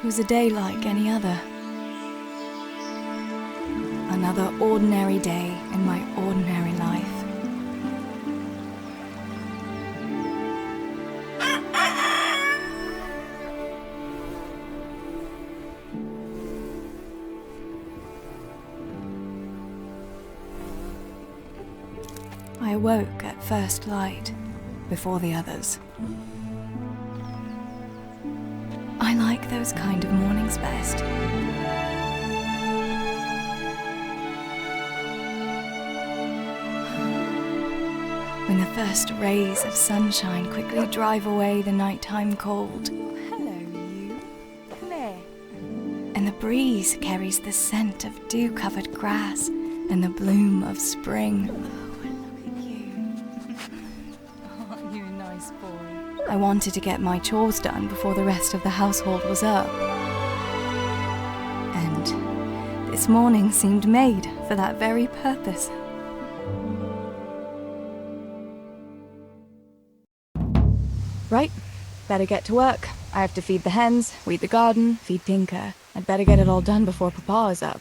was a day like any other. Another ordinary day in my ordinary life. I awoke at first light, before the others. I like those kind of mornings best. When the first rays of sunshine quickly drive away the nighttime cold. Hello, you. Claire. And the breeze carries the scent of dew-covered grass and the bloom of spring. Oh, look at you. Aren't you a nice boy? I wanted to get my chores done before the rest of the household was up. And this morning seemed made for that very purpose. Right, better get to work. I have to feed the hens, weed the garden, feed Tinker. I'd better get it all done before Papa is up.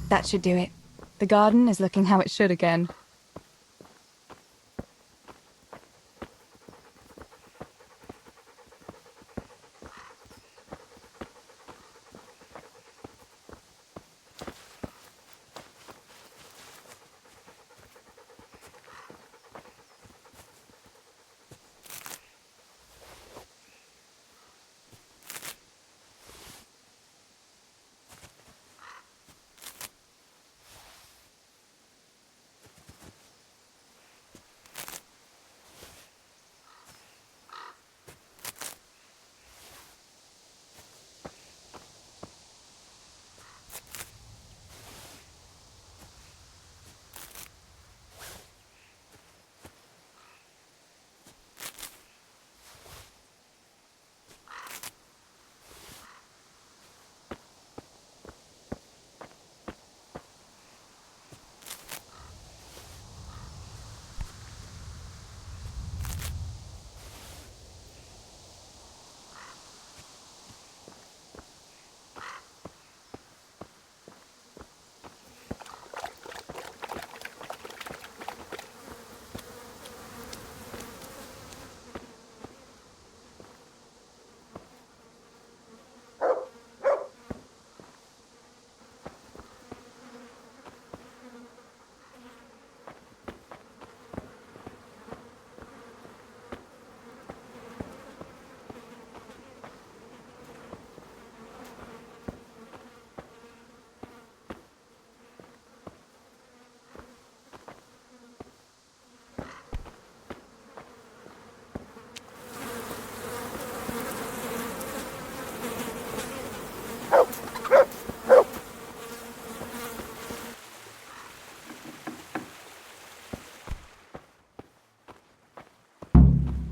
That should do it. The garden is looking how it should again.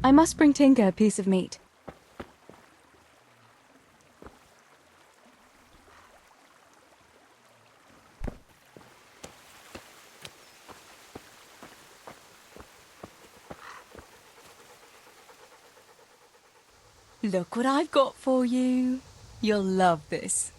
I must bring Tinker a piece of meat. Look what I've got for you. You'll love this.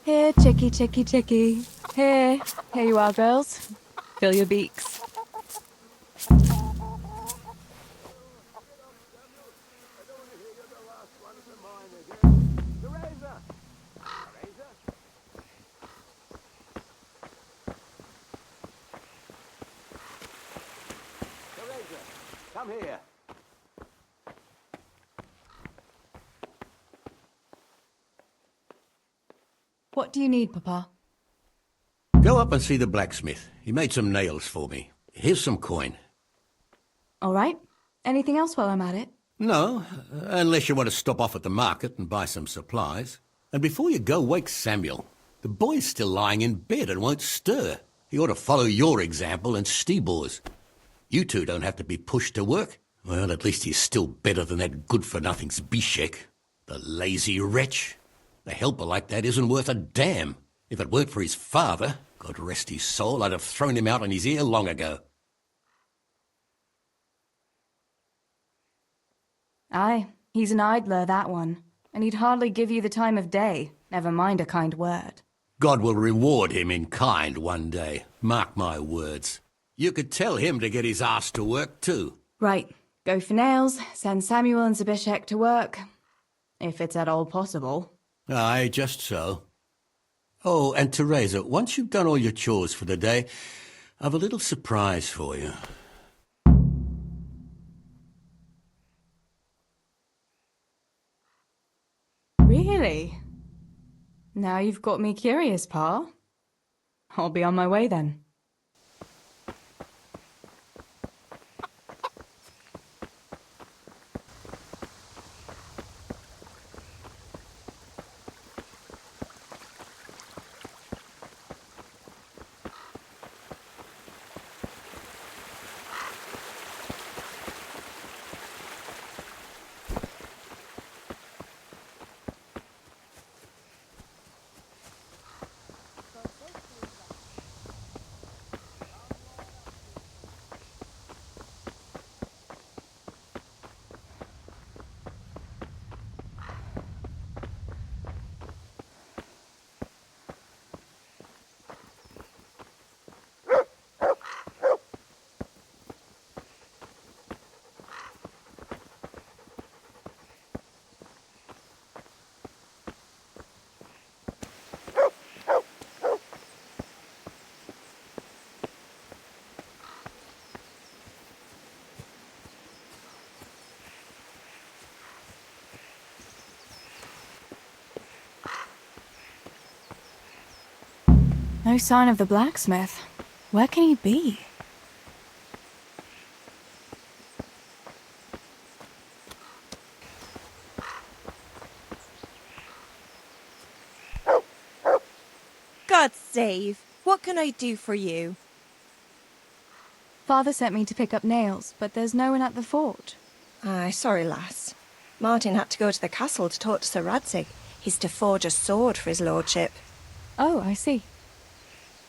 Here, chickie, chickie, chickie. Here you are, girls. Fill your beaks. Theresa! Theresa, come here. What do you need, Papa? Go up and see the blacksmith. He made some nails for me. Here's some coin. All right. Anything else while I'm at it? No, unless you want to stop off at the market and buy some supplies. And before you go, wake Samuel. The boy's still lying in bed and won't stir. He ought to follow your example and Stebor's. You two don't have to be pushed to work. Well, at least he's still better than that good-for-nothing Zbyszek. The lazy wretch. A helper like that isn't worth a damn. If it weren't for his father, God rest his soul, I'd have thrown him out on his ear long ago. Aye, he's an idler, that one. And he'd hardly give you the time of day, never mind a kind word. God will reward him in kind one day. Mark my words. You could tell him to get his ass to work, too. Right, go for nails, send Samuel and Zbyszek to work. If it's at all possible. Aye, just so. Oh, and Theresa, once you've done all your chores for the day, I've a little surprise for you. Really? Now you've got me curious, Pa. I'll be on my way then. No sign of the blacksmith. Where can he be? God save! What can I do for you? Father sent me to pick up nails, but there's no one at the fort. Aye, sorry, lass. Martin had to go to the castle to talk to Sir Radzig. He's to forge a sword for his lordship. Oh, I see.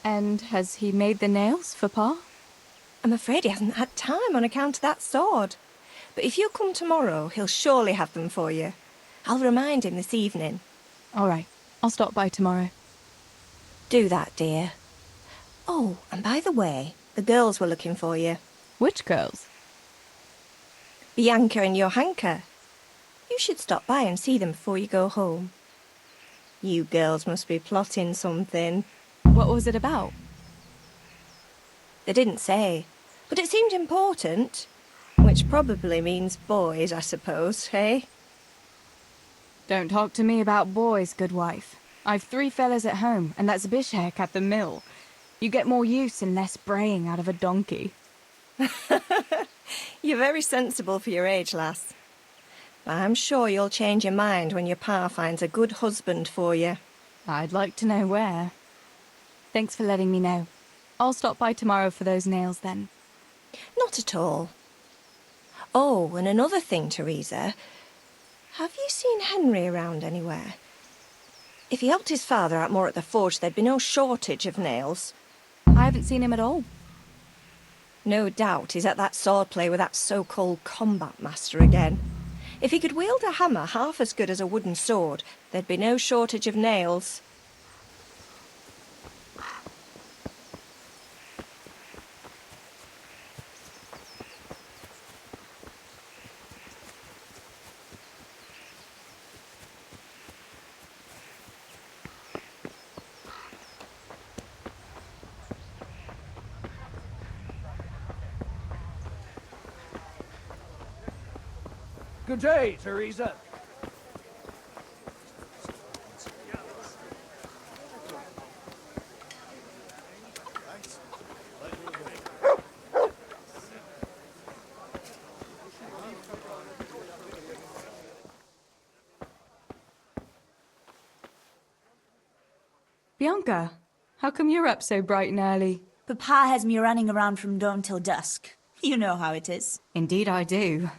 And has he made the nails for Pa? I'm afraid he hasn't had time on account of that sword. But if you come tomorrow, he'll surely have them for you. I'll remind him this evening. All right, I'll stop by tomorrow. Do that, dear. Oh, and by the way, the girls were looking for you. Which girls? Bianca and Johanka. You should stop by and see them before you go home. You girls must be plotting something. What was it about? They didn't say, but it seemed important, which which probably means boys, I suppose, hey? Don't talk to me about boys, good wife. I've 3 fellas at home, and that's Bishek at the mill. You get more use and less braying out of a donkey. You're very sensible for your age, lass. But I'm sure you'll change your mind when your pa finds a good husband for you. I'd like to know where. Thanks for letting me know. I'll stop by tomorrow for those nails then. Not at all. Oh, and another thing, Theresa. Have you seen Henry around anywhere? If he helped his father out more at the forge, there'd be no shortage of nails. I haven't seen him at all. No doubt he's at that swordplay with that so-called combat master again. If he could wield a hammer half as good as a wooden sword, there'd be no shortage of nails. Good day, Theresa. Bianca, how come you're up so bright and early? Papa has me running around from dawn till dusk. You know how it is. Indeed I do.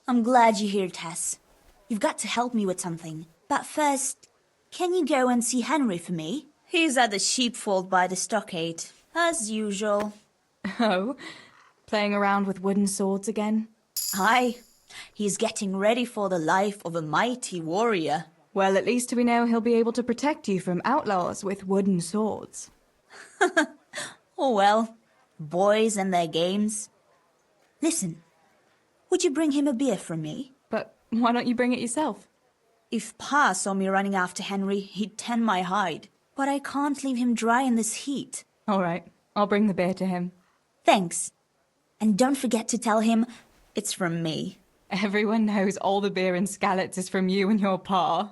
I'm glad you're here, Tess. You've got to help me with something. But first, can you go and see Henry for me? He's at the sheepfold by the stockade, as usual. Oh, playing around with wooden swords again? Aye, he's getting ready for the life of a mighty warrior. Well, at least we know he'll be able to protect you from outlaws with wooden swords. Oh well, boys and their games. Listen, would you bring him a beer from me? But why don't you bring it yourself? If Pa saw me running after Henry, he'd tan my hide. But I can't leave him dry in this heat. All right, I'll bring the beer to him. Thanks. And don't forget to tell him it's from me. Everyone knows all the beer in Skallets is from you and your pa.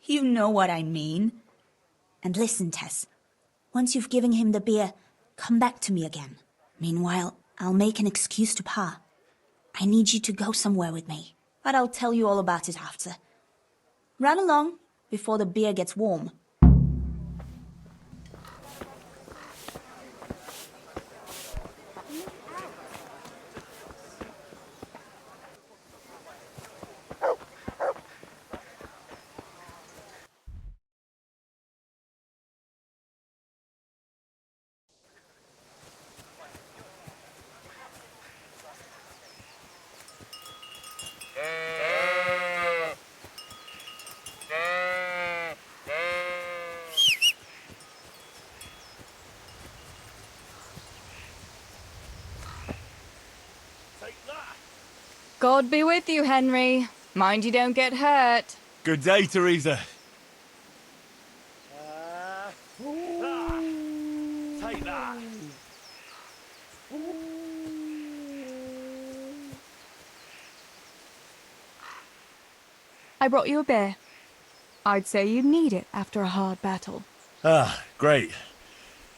You know what I mean. And listen, Tess. Once you've given him the beer, come back to me again. Meanwhile, I'll make an excuse to Pa. I need you to go somewhere with me. But I'll tell you all about it after. Run along before the beer gets warm. God be with you, Henry. Mind you don't get hurt. Good day, Theresa. Take that. I brought you a beer. I'd say you'd need it after a hard battle. Ah, great.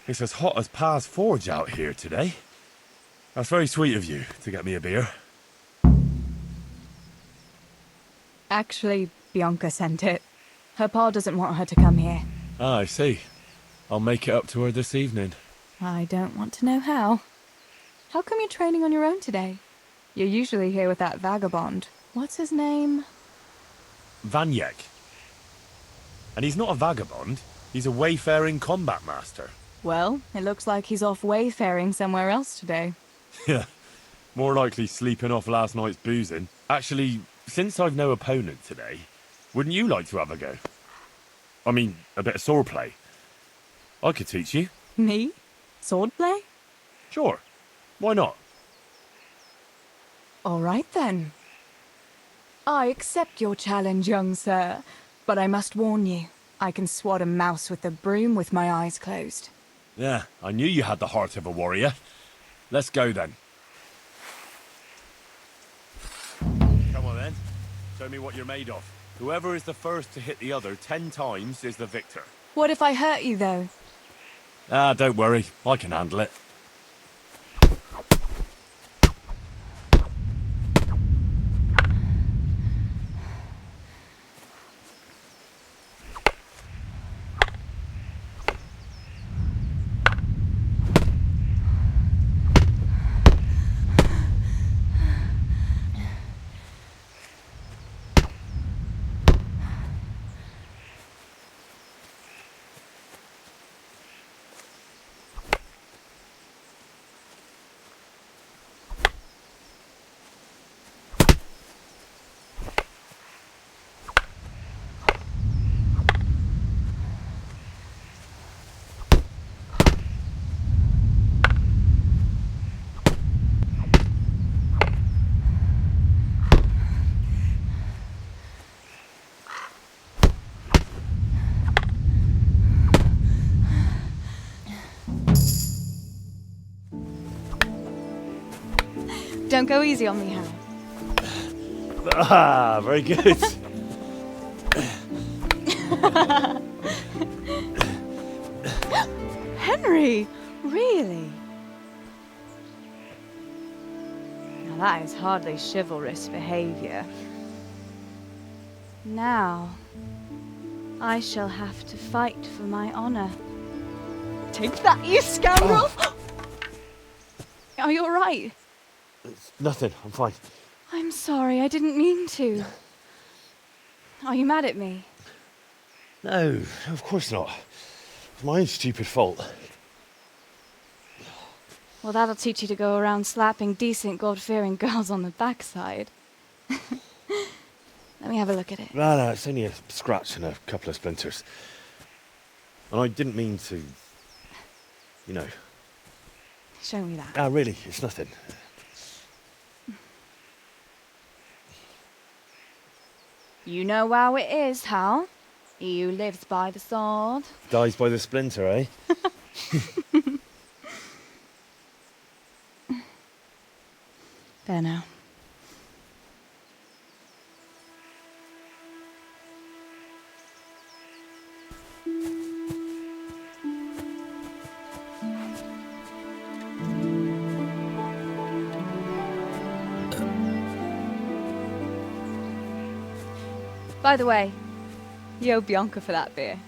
It's as hot as Pa's forge out here today. That's very sweet of you to get me a beer. Actually, Bianca sent it. Her pa doesn't want her to come here. Ah, I see. I'll make it up to her this evening. I don't want to know how. How come you're training on your own today? You're usually here with that vagabond. What's his name? Vanyek. And he's not a vagabond. He's a wayfaring combat master. Well, it looks like he's off wayfaring somewhere else today. Yeah, more likely sleeping off last night's boozing. Actually, since I've no opponent today, wouldn't you like to have a go? I mean, a bit of swordplay. I could teach you. Me? Swordplay? Sure. Why not? All right then. I accept your challenge, young sir, but I must warn you, I can swat a mouse with a broom with my eyes closed. Yeah, I knew you had the heart of a warrior. Let's go then. Show me what you're made of. Whoever is the first to hit the other 10 times is the victor. What if I hurt you, though? Ah, don't worry. I can handle it. Don't go easy on me, Hal. Ah, very good. Henry! Really? Now that is hardly chivalrous behavior. Now, I shall have to fight for my honor. Take that, you scoundrel! Are you alright? It's nothing. I'm fine. I'm sorry, I didn't mean to. Are you mad at me? No, of course not. It's my own stupid fault. Well, that'll teach you to go around slapping decent, God-fearing girls on the backside. Let me have a look at it. No, it's only a scratch and a couple of splinters. And I didn't mean to, you know. Show me that. Ah, really, it's nothing. You know how it is, Hal. He who lives by the sword. Dies by the splinter, eh? There now. By the way, you owe Bianca for that beer.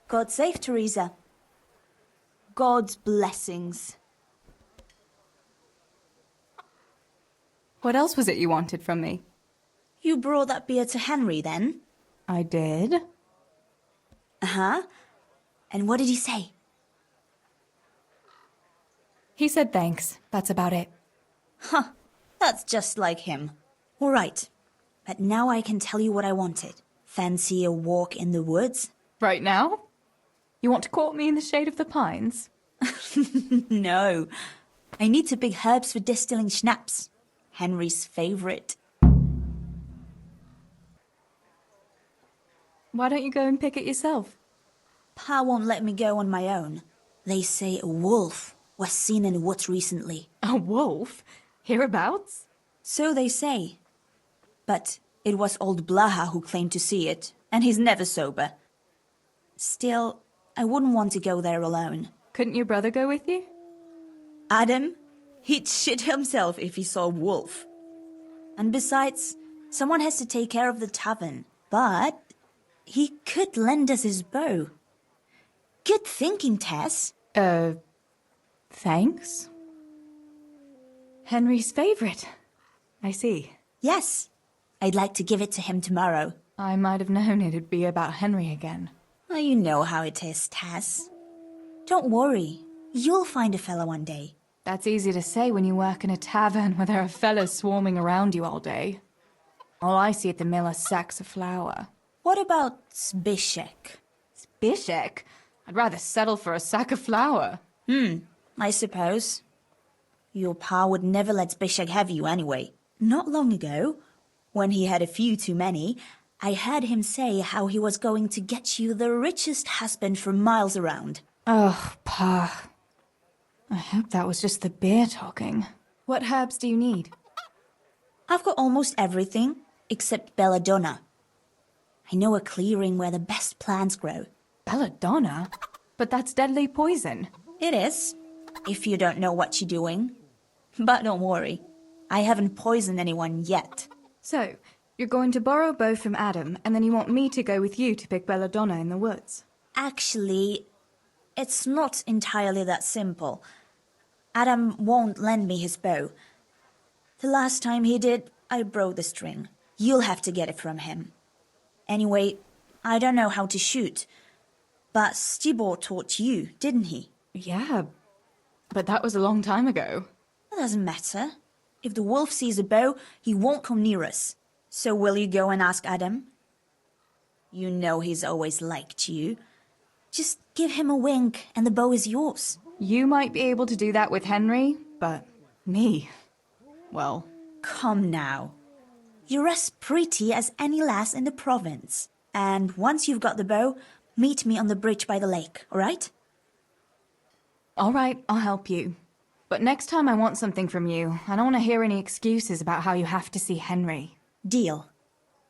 God save Theresa. God's blessings. What else was it you wanted from me? You brought that beer to Henry then? I did. Uh-huh. And what did he say? He said thanks. That's about it. Huh. That's just like him. All right. But now I can tell you what I wanted. Fancy a walk in the woods? Right now? You want to court me in the shade of the pines? No. I need to pick herbs for distilling schnapps. Henry's favorite. Why don't you go and pick it yourself? Pa won't let me go on my own. They say a wolf was seen in the woods recently. A wolf? Hereabouts? So they say. But it was old Blaha who claimed to see it, and he's never sober. Still, I wouldn't want to go there alone. Couldn't your brother go with you? Adam? He'd shit himself if he saw a wolf. And besides, someone has to take care of the tavern. But he could lend us his bow. Good thinking, Tess. Thanks. Henry's favorite. I see. Yes. I'd like to give it to him tomorrow. I might have known it'd be about Henry again. Well, you know how it is, Tess. Don't worry. You'll find a fella one day. That's easy to say when you work in a tavern where there are fellas swarming around you all day. All I see at the mill are sacks of flour. What about Zbyszek? Zbyszek? I'd rather settle for a sack of flour. I suppose. Your pa would never let Zbyszek have you anyway. Not long ago, when he had a few too many, I heard him say how he was going to get you the richest husband for miles around. Oh, Pa. I hope that was just the beer talking. What herbs do you need? I've got almost everything, except belladonna. I know a clearing where the best plants grow. Belladonna? But that's deadly poison. It is, if you don't know what you're doing. But don't worry, I haven't poisoned anyone yet. So, you're going to borrow a bow from Adam, and then you want me to go with you to pick belladonna in the woods? Actually, it's not entirely that simple. Adam won't lend me his bow. The last time he did, I broke the string. You'll have to get it from him. Anyway, I don't know how to shoot. But Stibor taught you, didn't he? Yeah, but that was a long time ago. It doesn't matter. If the wolf sees a bow, he won't come near us. So will you go and ask Adam? You know he's always liked you. Just give him a wink and the bow is yours. You might be able to do that with Henry, but me, well... Come now. You're as pretty as any lass in the province. And once you've got the bow, meet me on the bridge by the lake, all right? All right, I'll help you. But next time I want something from you, I don't want to hear any excuses about how you have to see Henry. Deal.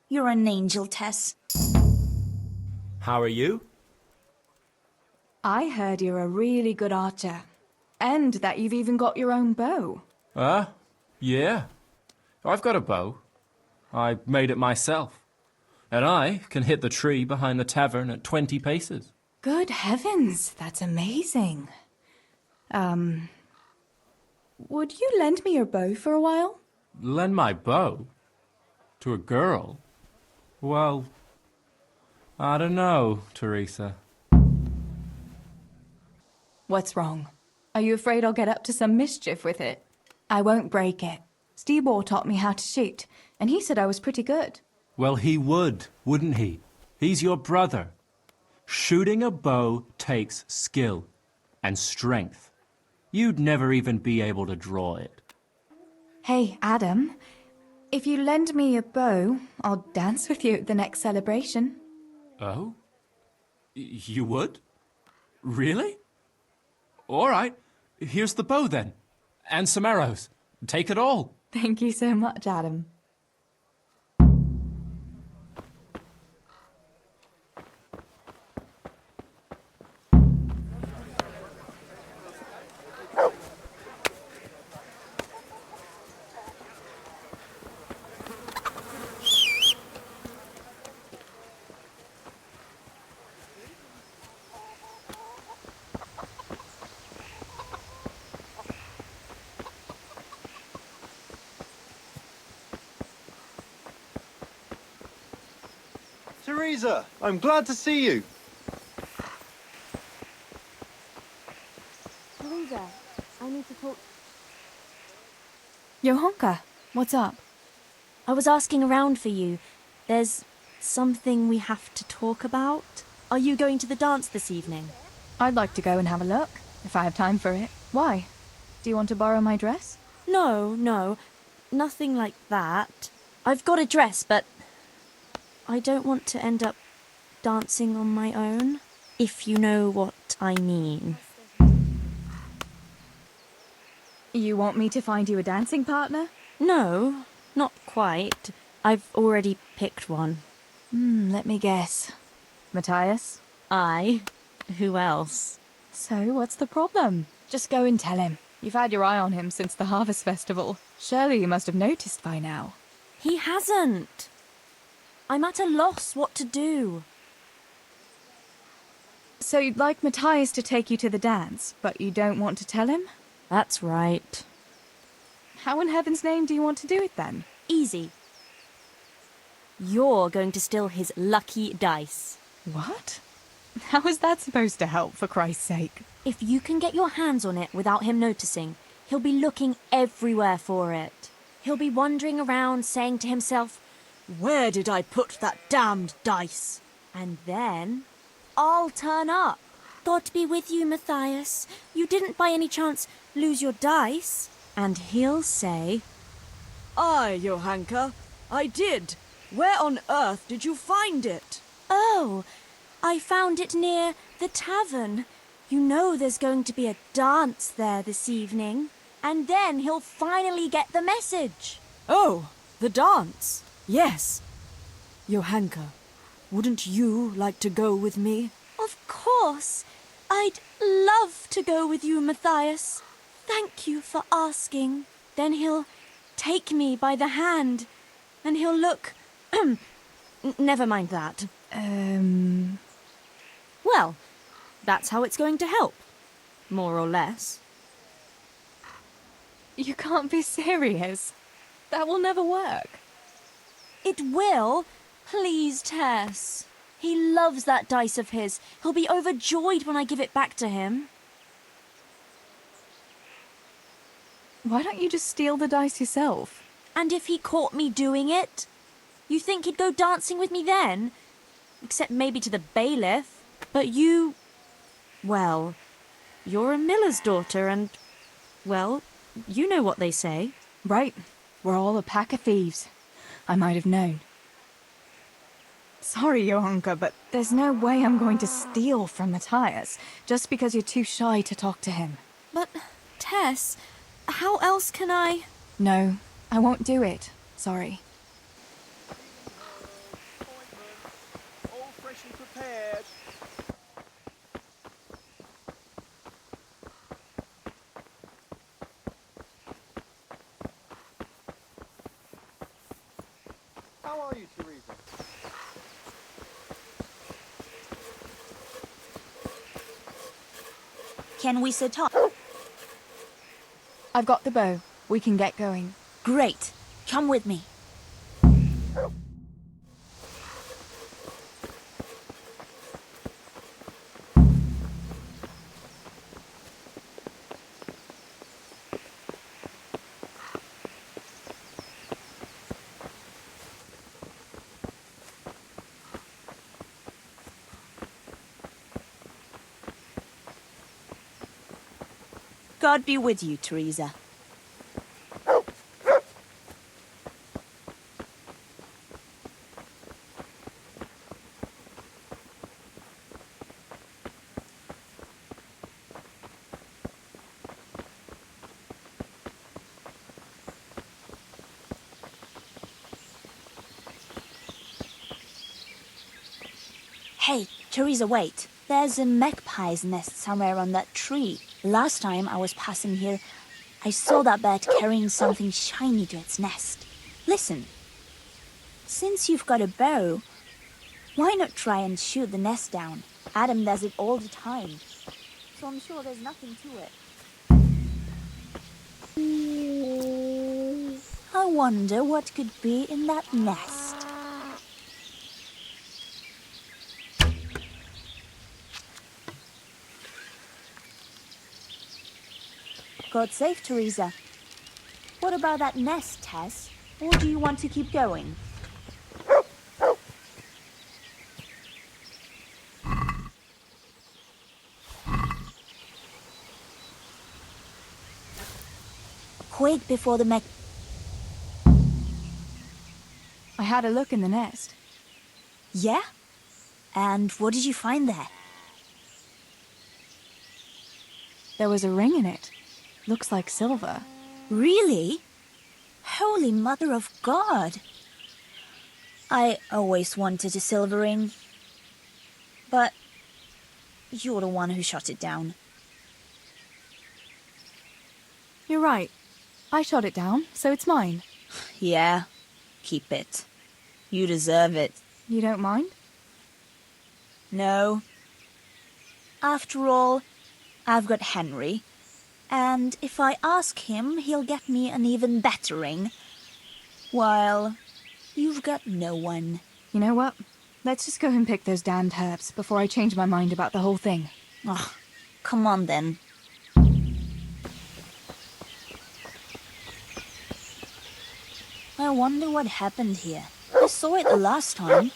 You're an angel, Tess. How are you? I heard you're a really good archer. And that you've even got your own bow. Yeah. I've got a bow. I made it myself. And I can hit the tree behind the tavern at 20 paces. Good heavens, that's amazing. Would you lend me your bow for a while? Lend my bow? To a girl? Well, I don't know, Theresa. What's wrong? Are you afraid I'll get up to some mischief with it? I won't break it. Stibor taught me how to shoot, and he said I was pretty good. Well, he would, wouldn't he? He's your brother. Shooting a bow takes skill and strength. You'd never even be able to draw it. Hey, Adam, if you lend me your bow, I'll dance with you at the next celebration. Oh? You would? Really? All right. Here's the bow, then. And some arrows. Take it all. Thank you so much, Adam. Theresa, I'm glad to see you. Theresa, I need to talk. Johanka, what's up? I was asking around for you. There's something we have to talk about. Are you going to the dance this evening? I'd like to go and have a look, if I have time for it. Why? Do you want to borrow my dress? No, nothing like that. I've got a dress, but I don't want to end up dancing on my own, if you know what I mean. You want me to find you a dancing partner? No, not quite. I've already picked one. Let me guess. Matthias? I? Who else? So, what's the problem? Just go and tell him. You've had your eye on him since the Harvest Festival. Surely you must have noticed by now. He hasn't. I'm at a loss what to do. So you'd like Matthias to take you to the dance, but you don't want to tell him? That's right. How in heaven's name do you want to do it then? Easy. You're going to steal his lucky dice. What? How is that supposed to help, for Christ's sake? If you can get your hands on it without him noticing, he'll be looking everywhere for it. He'll be wandering around saying to himself, "Where did I put that damned dice?" And then I'll turn up. God be with you, Matthias. You didn't by any chance lose your dice? And he'll say, Aye, Johanka, I did. Where on earth did you find it? "Oh, I found it near the tavern. You know there's going to be a dance there this evening." And then he'll finally get the message. Oh, the dance. Yes. Johanka, wouldn't you like to go with me? Of course. I'd love to go with you, Matthias. Thank you for asking. Then he'll take me by the hand, and he'll look... Never mind that. Well, that's how it's going to help. More or less. You can't be serious. That will never work. It will. Please, Tess. He loves that dice of his. He'll be overjoyed when I give it back to him. Why don't you just steal the dice yourself? And if he caught me doing it? You think he'd go dancing with me then? Except maybe to the bailiff. But you... Well, you're a miller's daughter and... Well, you know what they say. Right. We're all a pack of thieves. I might have known. Sorry, Johanka, but there's no way I'm going to steal from Matthias just because you're too shy to talk to him. But, Tess, how else can I... No, I won't do it. Sorry. All fresh and prepared. How are you, Theresa? Can we set up? I've got the bow. We can get going. Great. Come with me. God be with you, Theresa. Hey, Theresa, wait. There's a magpie's nest somewhere on that tree. Last time I was passing here, I saw that bird carrying something shiny to its nest. Listen. Since you've got a bow, why not try and shoot the nest down? Adam does it all the time, so I'm sure there's nothing to it. I wonder what could be in that nest. God save Theresa. What about that nest, Tess? Or do you want to keep going? Quick before the I had a look in the nest. Yeah? And what did you find there? There was a ring in it. Looks like silver. Really? Holy Mother of God! I always wanted a silver ring. But you're the one who shot it down. You're right. I shot it down, so it's mine. Yeah, keep it. You deserve it. You don't mind? No. After all, I've got Henry. And if I ask him, he'll get me an even better ring. While you've got no one. You know what? Let's just go and pick those damned herbs before I change my mind about the whole thing. Oh, come on then. I wonder what happened here. I saw it the last time,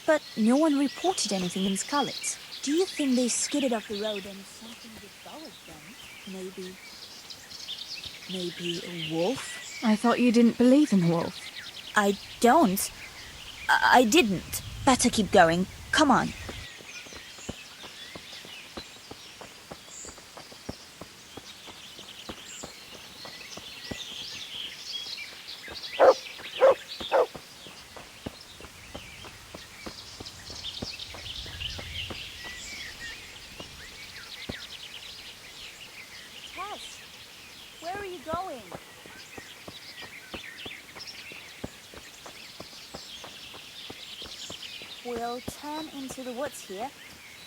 but no one reported anything in Scarlet. Do you think they skidded off the road and something devoured them? Maybe a wolf? I thought you didn't believe in the wolf. I don't. I didn't. Better keep going. Come on. Tess, where are you going? We'll turn into the woods here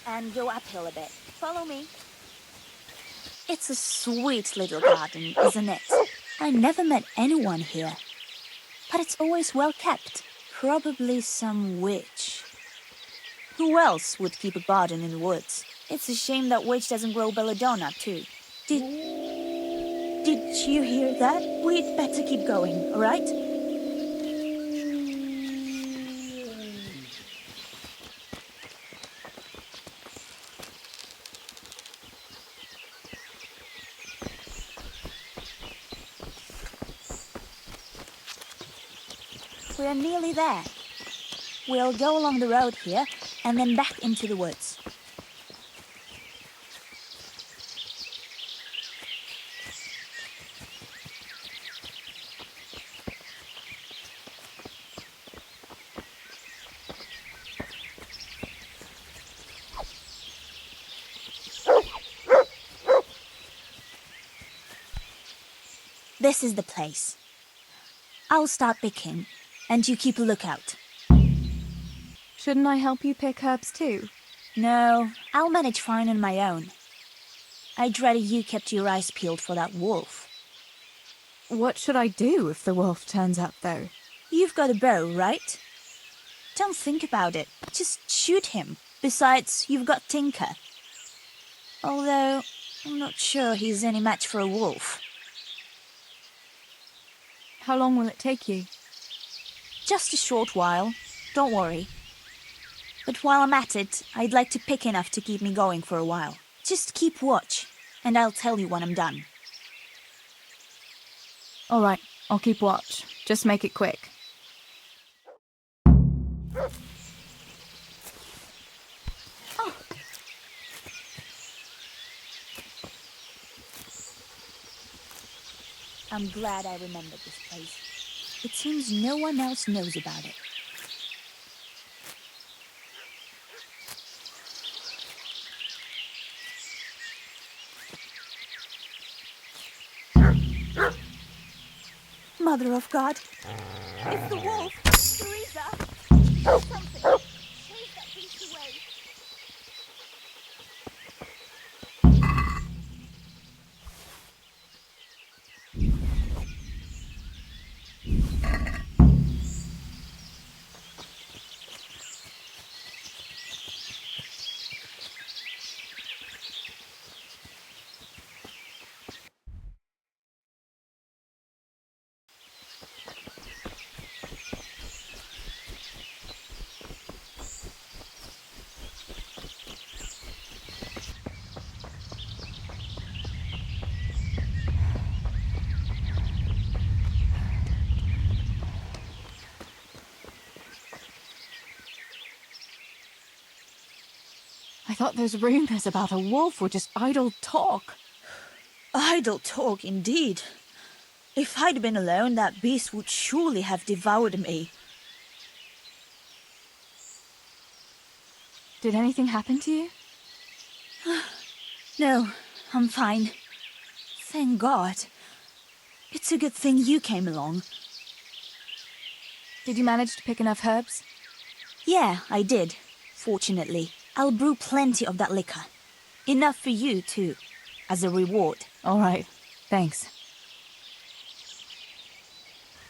and go uphill a bit. Follow me. It's a sweet little garden, isn't it? I never met anyone here, but it's always well kept. Probably some witch. Who else would keep a garden in the woods? It's a shame that witch doesn't grow belladonna too. Did you hear that? We'd better keep going, all right? We're nearly there. We'll go along the road here and then back into the woods. This is the place. I'll start picking, and you keep a lookout. Shouldn't I help you pick herbs too? No, I'll manage fine on my own. I'd rather you kept your eyes peeled for that wolf. What should I do if the wolf turns up, though? You've got a bow, right? Don't think about it. Just shoot him. Besides, you've got Tinker. Although, I'm not sure he's any match for a wolf. How long will it take you? Just a short while. Don't worry. But while I'm at it, I'd like to pick enough to keep me going for a while. Just keep watch, and I'll tell you when I'm done. All right, I'll keep watch. Just make it quick. Oh. I'm glad I remembered this place. It seems no one else knows about it. Mother of God! It's the wolf! Theresa! Do something! Chase that beast away! I thought those rumors about a wolf were just idle talk. Idle talk, indeed. If I'd been alone, that beast would surely have devoured me. Did anything happen to you? No, I'm fine. Thank God. It's a good thing you came along. Did you manage to pick enough herbs? Yeah, I did. Fortunately, I'll brew plenty of that liquor. Enough for you, too, as a reward. All right, thanks.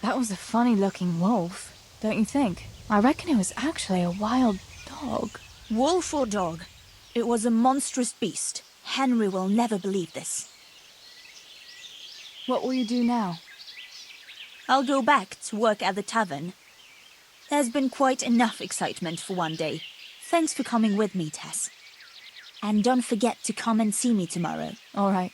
That was a funny-looking wolf. don't you think? I reckon it was actually a wild dog. Wolf or dog? It was a monstrous beast. Henry will never believe this. What will you do now? I'll go back to work at the tavern. There's been quite enough excitement for one day. Thanks for coming with me, Tess. And don't forget to come and see me tomorrow. All right.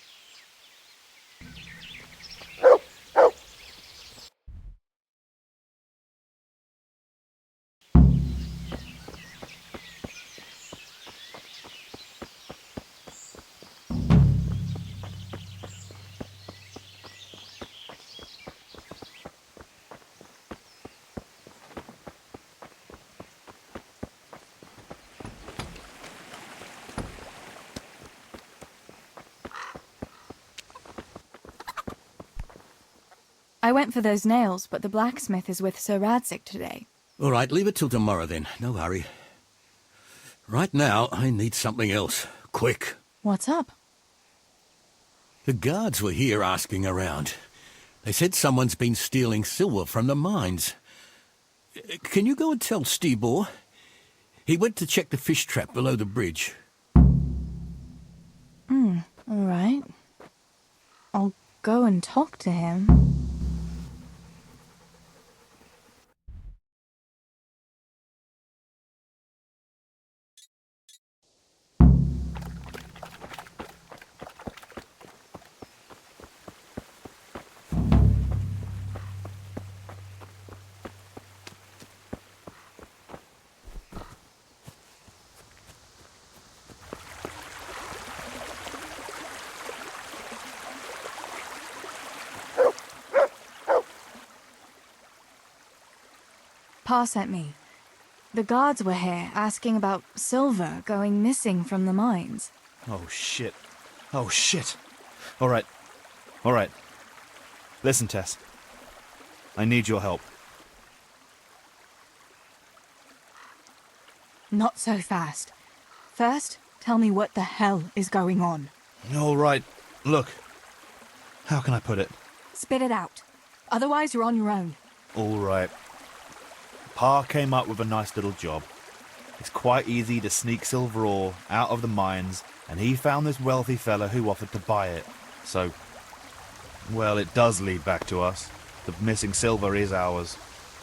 I went for those nails, but the blacksmith is with Sir Radzik today. All right, leave it till tomorrow then. No hurry. Right now, I need something else. Quick. What's up? The guards were here asking around. They said someone's been stealing silver from the mines. Can you go and tell Stibor? He went to check the fish trap below the bridge. All right. I'll go and talk to him. Pa sent me. The guards were here asking about silver going missing from the mines. Oh, shit. Oh, shit. All right. All right. Listen, Tess. I need your help. Not so fast. First, tell me what the hell is going on. All right. Look. How can I put it? Spit it out. Otherwise, you're on your own. All right. Pa came up with a nice little job. It's quite easy to sneak silver ore out of the mines, and he found this wealthy fella who offered to buy it. So, well, it does lead back to us. The missing silver is ours.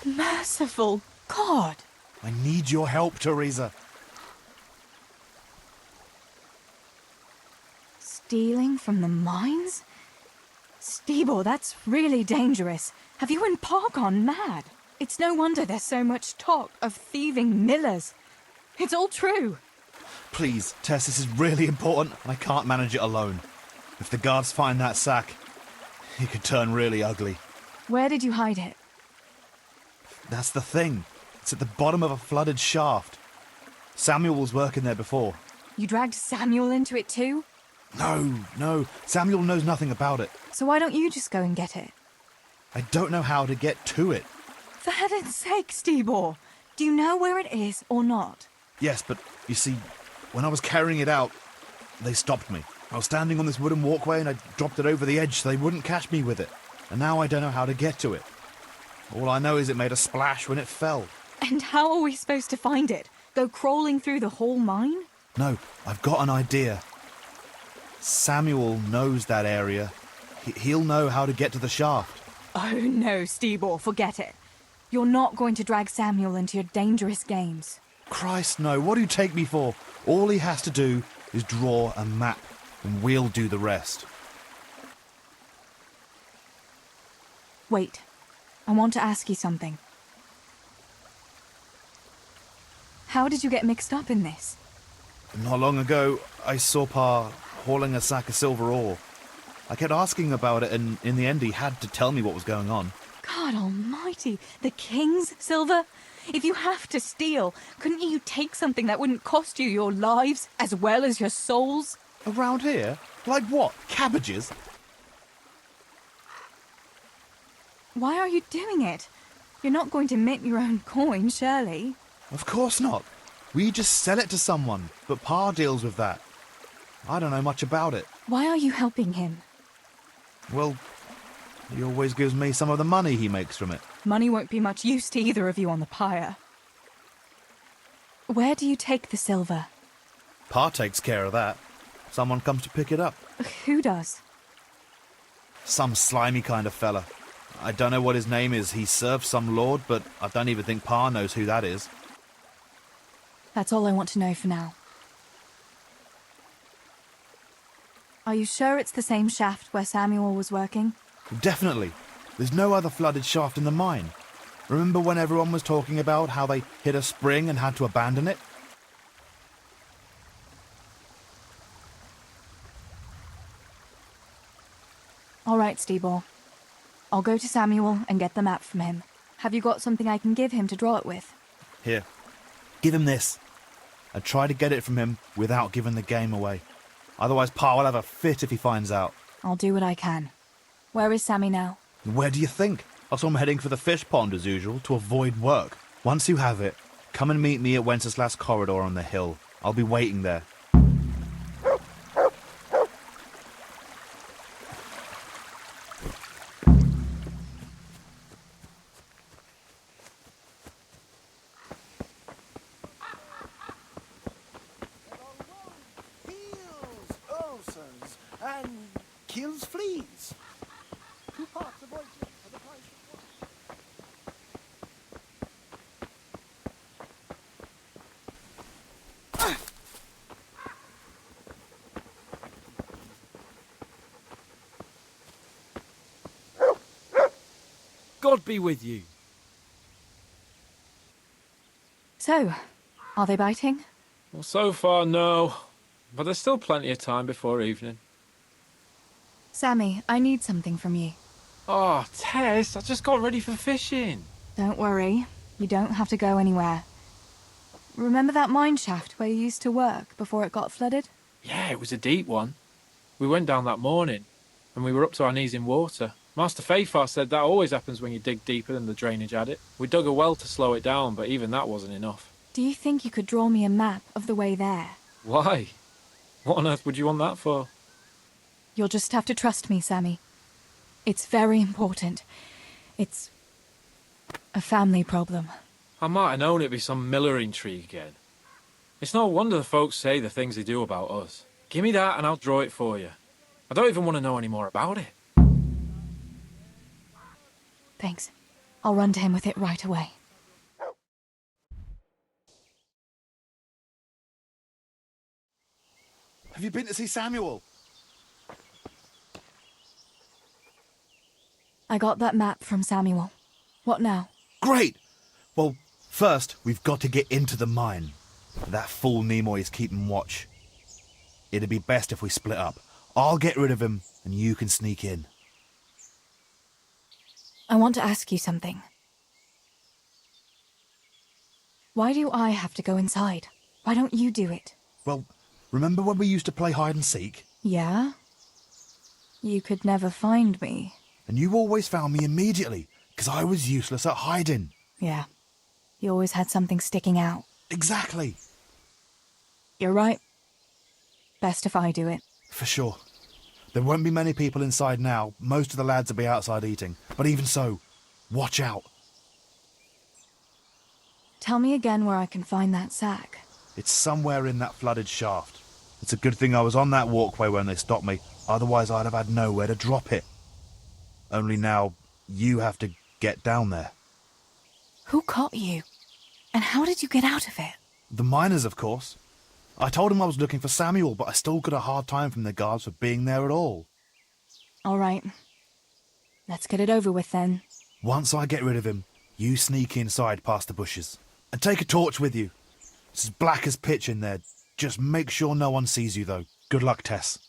Merciful God! I need your help, Theresa. Stealing from the mines? Stibor, that's really dangerous. Have you and Pa gone mad? It's no wonder there's so much talk of thieving millers. It's all true. Please, Tess, this is really important, and I can't manage it alone. If the guards find that sack, it could turn really ugly. Where did you hide it? That's the thing. It's at the bottom of a flooded shaft. Samuel was working there before. You dragged Samuel into it too? No. Samuel knows nothing about it. So why don't you just go and get it? I don't know how to get to it. For heaven's sake, Stibor! Do you know where it is or not? Yes, but you see, when I was carrying it out, they stopped me. I was standing on this wooden walkway and I dropped it over the edge so they wouldn't catch me with it. And now I don't know how to get to it. All I know is it made a splash when it fell. And how are we supposed to find it? Go crawling through the whole mine? No, I've got an idea. Samuel knows that area. He'll know how to get to the shaft. Oh no, Stibor, forget it. You're not going to drag Samuel into your dangerous games. Christ, no. What do you take me for? All he has to do is draw a map, and we'll do the rest. Wait. I want to ask you something. How did you get mixed up in this? Not long ago, I saw Pa hauling a sack of silver ore. I kept asking about it, and in the end he had to tell me what was going on. God almighty, the king's silver? If you have to steal, couldn't you take something that wouldn't cost you your lives as well as your souls? Around here? Like what? Cabbages? Why are you doing it? You're not going to mint your own coin, surely? Of course not. We just sell it to someone, but Pa deals with that. I don't know much about it. Why are you helping him? Well, He always gives me some of the money he makes from it. Money won't be much use to either of you on the pyre. Where do you take the silver? Pa takes care of that. Someone comes to pick it up. Who does? Some slimy kind of fella. I don't know what his name is. He serves some lord, but I don't even think Pa knows who that is. That's all I want to know for now. Are you sure it's the same shaft where Samuel was working? Definitely. There's no other flooded shaft in the mine. Remember when everyone was talking about how they hit a spring and had to abandon it? All right, Stibor. I'll go to Samuel and get the map from him. Have you got something I can give him to draw it with? Here. Give him this. And try to get it from him without giving the game away. Otherwise Pa will have a fit if he finds out. I'll do what I can. Where is Sammy now? Where do you think? I saw him heading for the fish pond as usual to avoid work. Once you have it, come and meet me at Wenceslas Corridor on the hill. I'll be waiting there. Heals ulcers and kills fleas. 2 parts of ointment for the price of 1. God be with you. So, are they biting? Well, so far, no. But there's still plenty of time before evening. Sammy, I need something from you. Oh, Tess, I just got ready for fishing. Don't worry. You don't have to go anywhere. Remember that mine shaft where you used to work before it got flooded? Yeah, it was a deep one. We went down that morning, and we were up to our knees in water. Master Fafar said that always happens when you dig deeper than the drainage had it. We dug a well to slow it down, but even that wasn't enough. Do you think you could draw me a map of the way there? Why? What on earth would you want that for? You'll just have to trust me, Sammy. It's very important. It's a family problem. I might have known it'd be some Miller intrigue again. It's no wonder the folks say the things they do about us. Give me that and I'll draw it for you. I don't even want to know any more about it. Thanks. I'll run to him with it right away. Have you been to see Samuel? I got that map from Samuel. What now? Great! Well, first, we've got to get into the mine. That fool Nimoy's keeping watch. It'd be best if we split up. I'll get rid of him, and you can sneak in. I want to ask you something. Why do I have to go inside? Why don't you do it? Well, remember when we used to play hide and seek? Yeah? You could never find me. And you always found me immediately, because I was useless at hiding. Yeah. You always had something sticking out. Exactly. You're right. Best if I do it. For sure. There won't be many people inside now. Most of the lads will be outside eating. But even so, watch out. Tell me again where I can find that sack. It's somewhere in that flooded shaft. It's a good thing I was on that walkway when they stopped me. Otherwise I'd have had nowhere to drop it. Only now, you have to get down there. Who caught you? And how did you get out of it? The miners, of course. I told them I was looking for Samuel, but I still got a hard time from the guards for being there at all. All right. Let's get it over with then. Once I get rid of him, you sneak inside past the bushes. And take a torch with you. It's as black as pitch in there. Just make sure no one sees you, though. Good luck, Tess.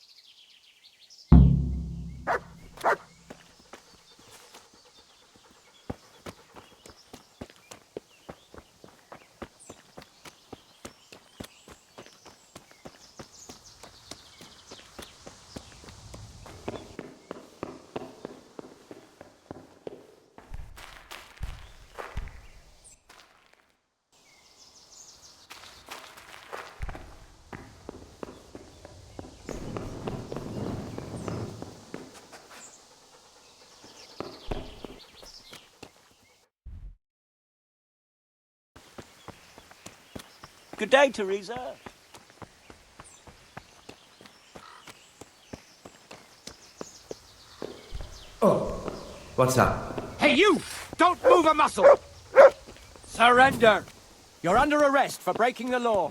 Good day, Theresa. Oh, what's up? Hey, you! Don't move a muscle! Surrender! You're under arrest for breaking the law.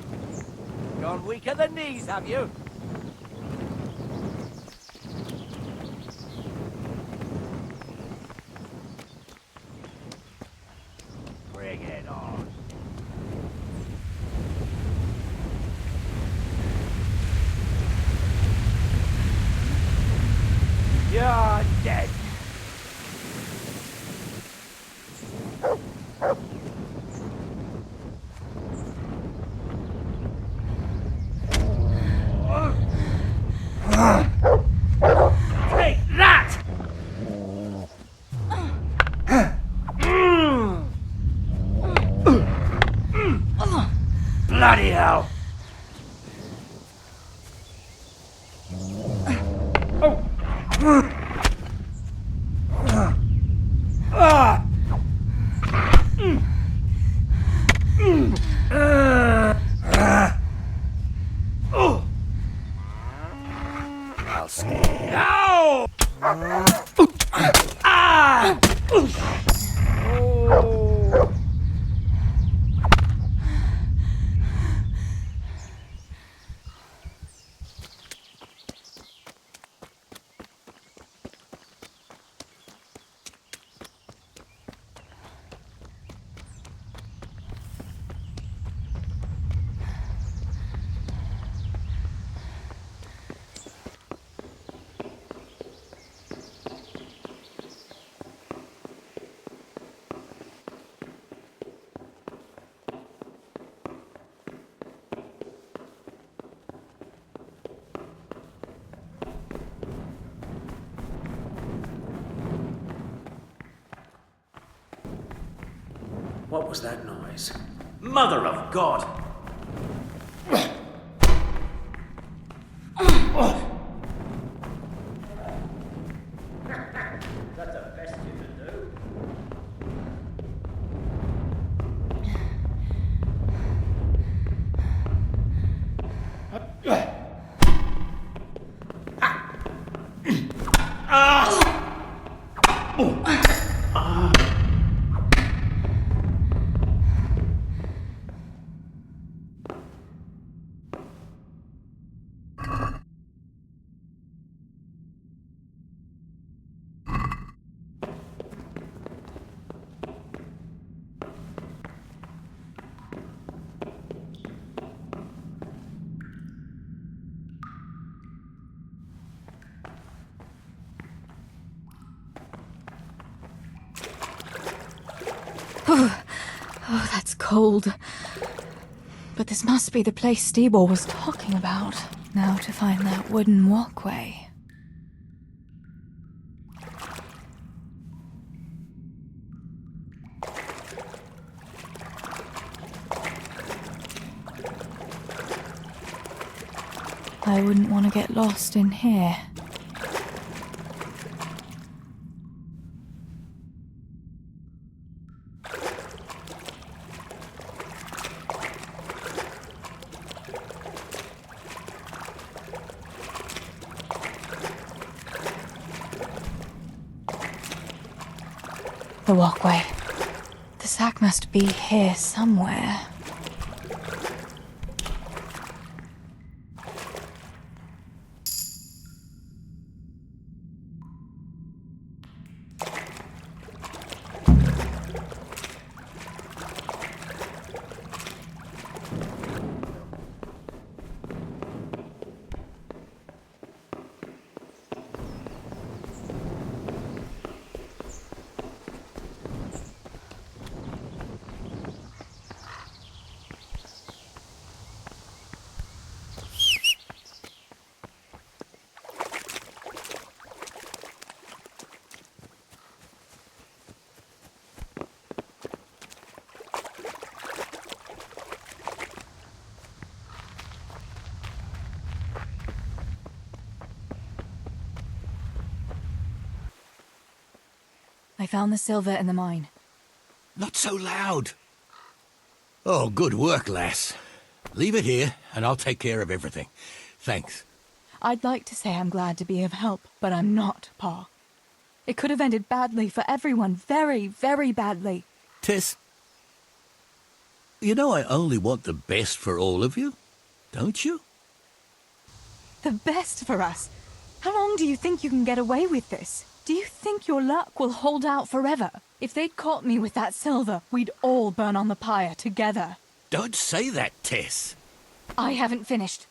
Gone weak at the knees, have you? Bring it on. You're dead. Take that! Bloody hell! I'll stay. Ow! Ah! Oh. What was that noise? Mother of God! That's the best you can do. Oh, that's cold. But this must be the place Stibor was talking about. Now to find that wooden walkway. I wouldn't want to get lost in here. The walkway. The sack must be here somewhere. I found the silver in the mine. Not so loud. Oh, good work, lass. Leave it here, and I'll take care of everything. Thanks. I'd like to say I'm glad to be of help, but I'm not, Pa. It could have ended badly for everyone, very, very badly. Tess, you know I only want the best for all of you, don't you? The best for us? How long do you think you can get away with this? Do you think your luck will hold out forever? If they'd caught me with that silver, we'd all burn on the pyre together. Don't say that, Tess. I haven't finished.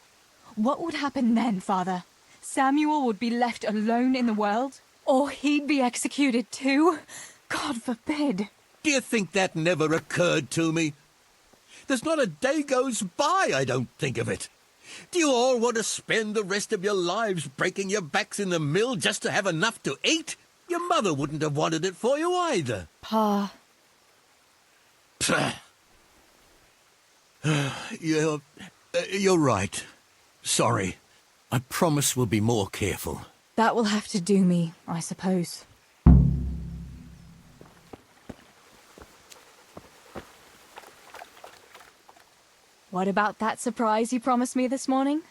What would happen then, Father? Samuel would be left alone in the world? Or he'd be executed too? God forbid. Do you think that never occurred to me? There's not a day goes by I don't think of it. Do you all want to spend the rest of your lives breaking your backs in the mill just to have enough to eat? Your mother wouldn't have wanted it for you either. Pa. You're right. Sorry. I promise we'll be more careful. That will have to do me, I suppose. What about that surprise you promised me this morning?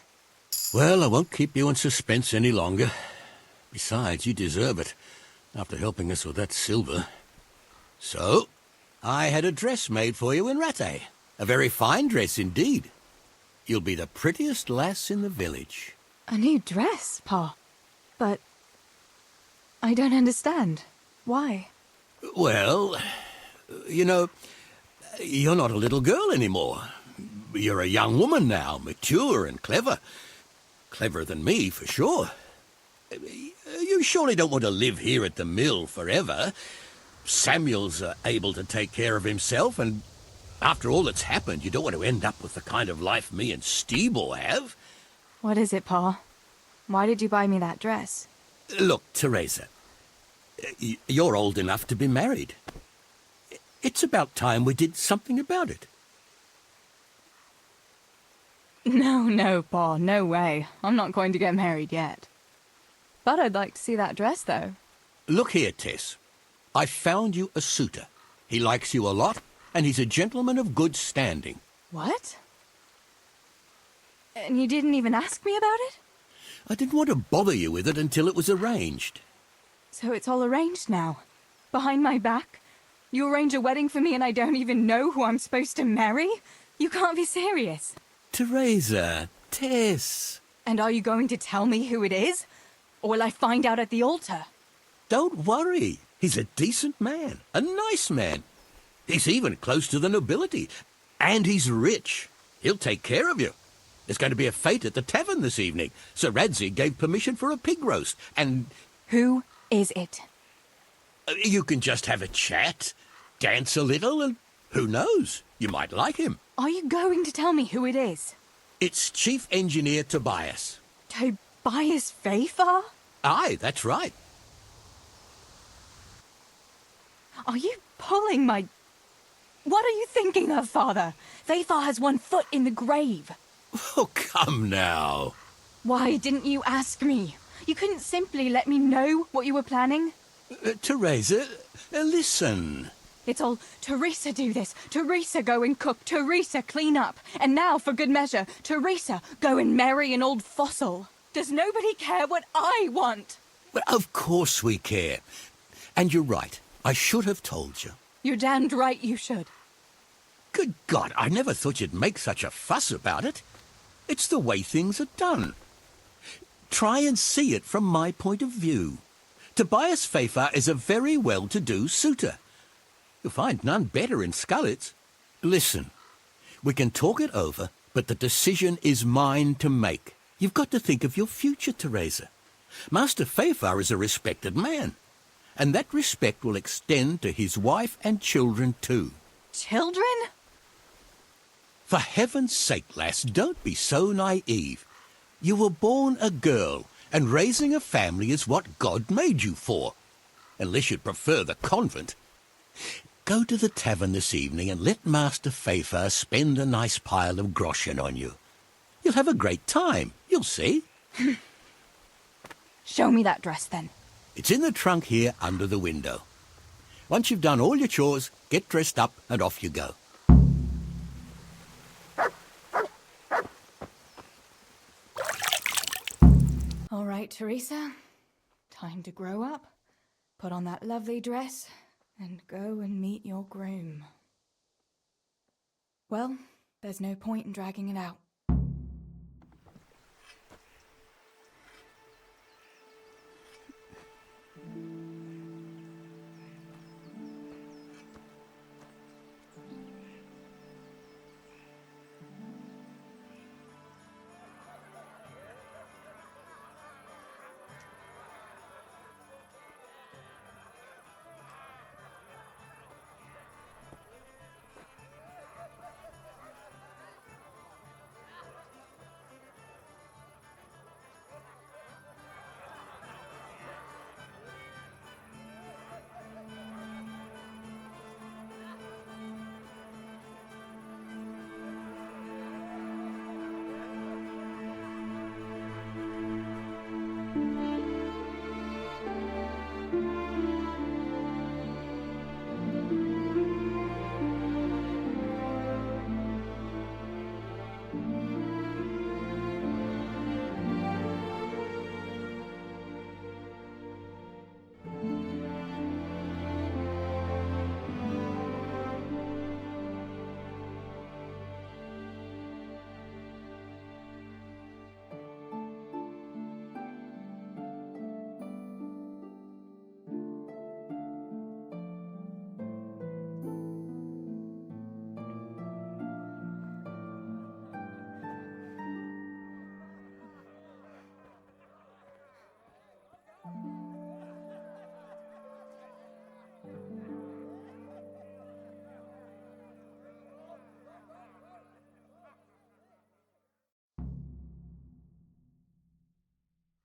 Well, I won't keep you in suspense any longer. Besides, you deserve it, after helping us with that silver. So, I had a dress made for you in Rattay. A very fine dress indeed. You'll be the prettiest lass in the village. A new dress, Pa. But I don't understand. Why? Well, you know, you're not a little girl anymore. You're a young woman now, mature and clever. Cleverer than me, for sure. You surely don't want to live here at the mill forever. Samuel's able to take care of himself, and after all that's happened, you don't want to end up with the kind of life me and Steve-Ball have. What is it, Pa? Why did you buy me that dress? Look, Theresa, you're old enough to be married. It's about time we did something about it. No, Pa, no way. I'm not going to get married yet. But I'd like to see that dress, though. Look here, Tess. I found you a suitor. He likes you a lot, and he's a gentleman of good standing. What? And you didn't even ask me about it? I didn't want to bother you with it until it was arranged. So it's all arranged now? Behind my back? You arrange a wedding for me and I don't even know who I'm supposed to marry? You can't be serious. Theresa, Tess. And are you going to tell me who it is? Or will I find out at the altar? Don't worry. He's a decent man, a nice man. He's even close to the nobility. And he's rich. He'll take care of you. There's going to be a fete at the tavern this evening. Sir Radzig gave permission for a pig roast, and... Who is it? You can just have a chat, dance a little, and who knows? You might like him. Are you going to tell me who it is? It's Chief Engineer Tobias. Tobias Fafar? Aye, that's right. Are you pulling my... What are you thinking of, Father? Fafar has one foot in the grave. Oh, come now. Why didn't you ask me? You couldn't simply let me know what you were planning? Theresa, listen. It's all, Theresa do this, Theresa go and cook, Theresa clean up, and now, for good measure, Theresa go and marry an old fossil. Does nobody care what I want? Well, of course we care. And you're right. I should have told you. You're damned right you should. Good God, I never thought you'd make such a fuss about it. It's the way things are done. Try and see it from my point of view. Tobias Fafar is a very well-to-do suitor. You'll find none better in Scullets. Listen, we can talk it over, but the decision is mine to make. You've got to think of your future, Theresa. Master Fafar is a respected man, and that respect will extend to his wife and children too. Children? For heaven's sake, lass, don't be so naive. You were born a girl, and raising a family is what God made you for. Unless you'd prefer the convent. Go to the tavern this evening and let Master Fafar spend a nice pile of groschen on you. You'll have a great time, you'll see. Show me that dress, then. It's in the trunk here under the window. Once you've done all your chores, get dressed up and off you go. right, Theresa. Time to grow up, put on that lovely dress, and go and meet your groom. Well, there's no point in dragging it out.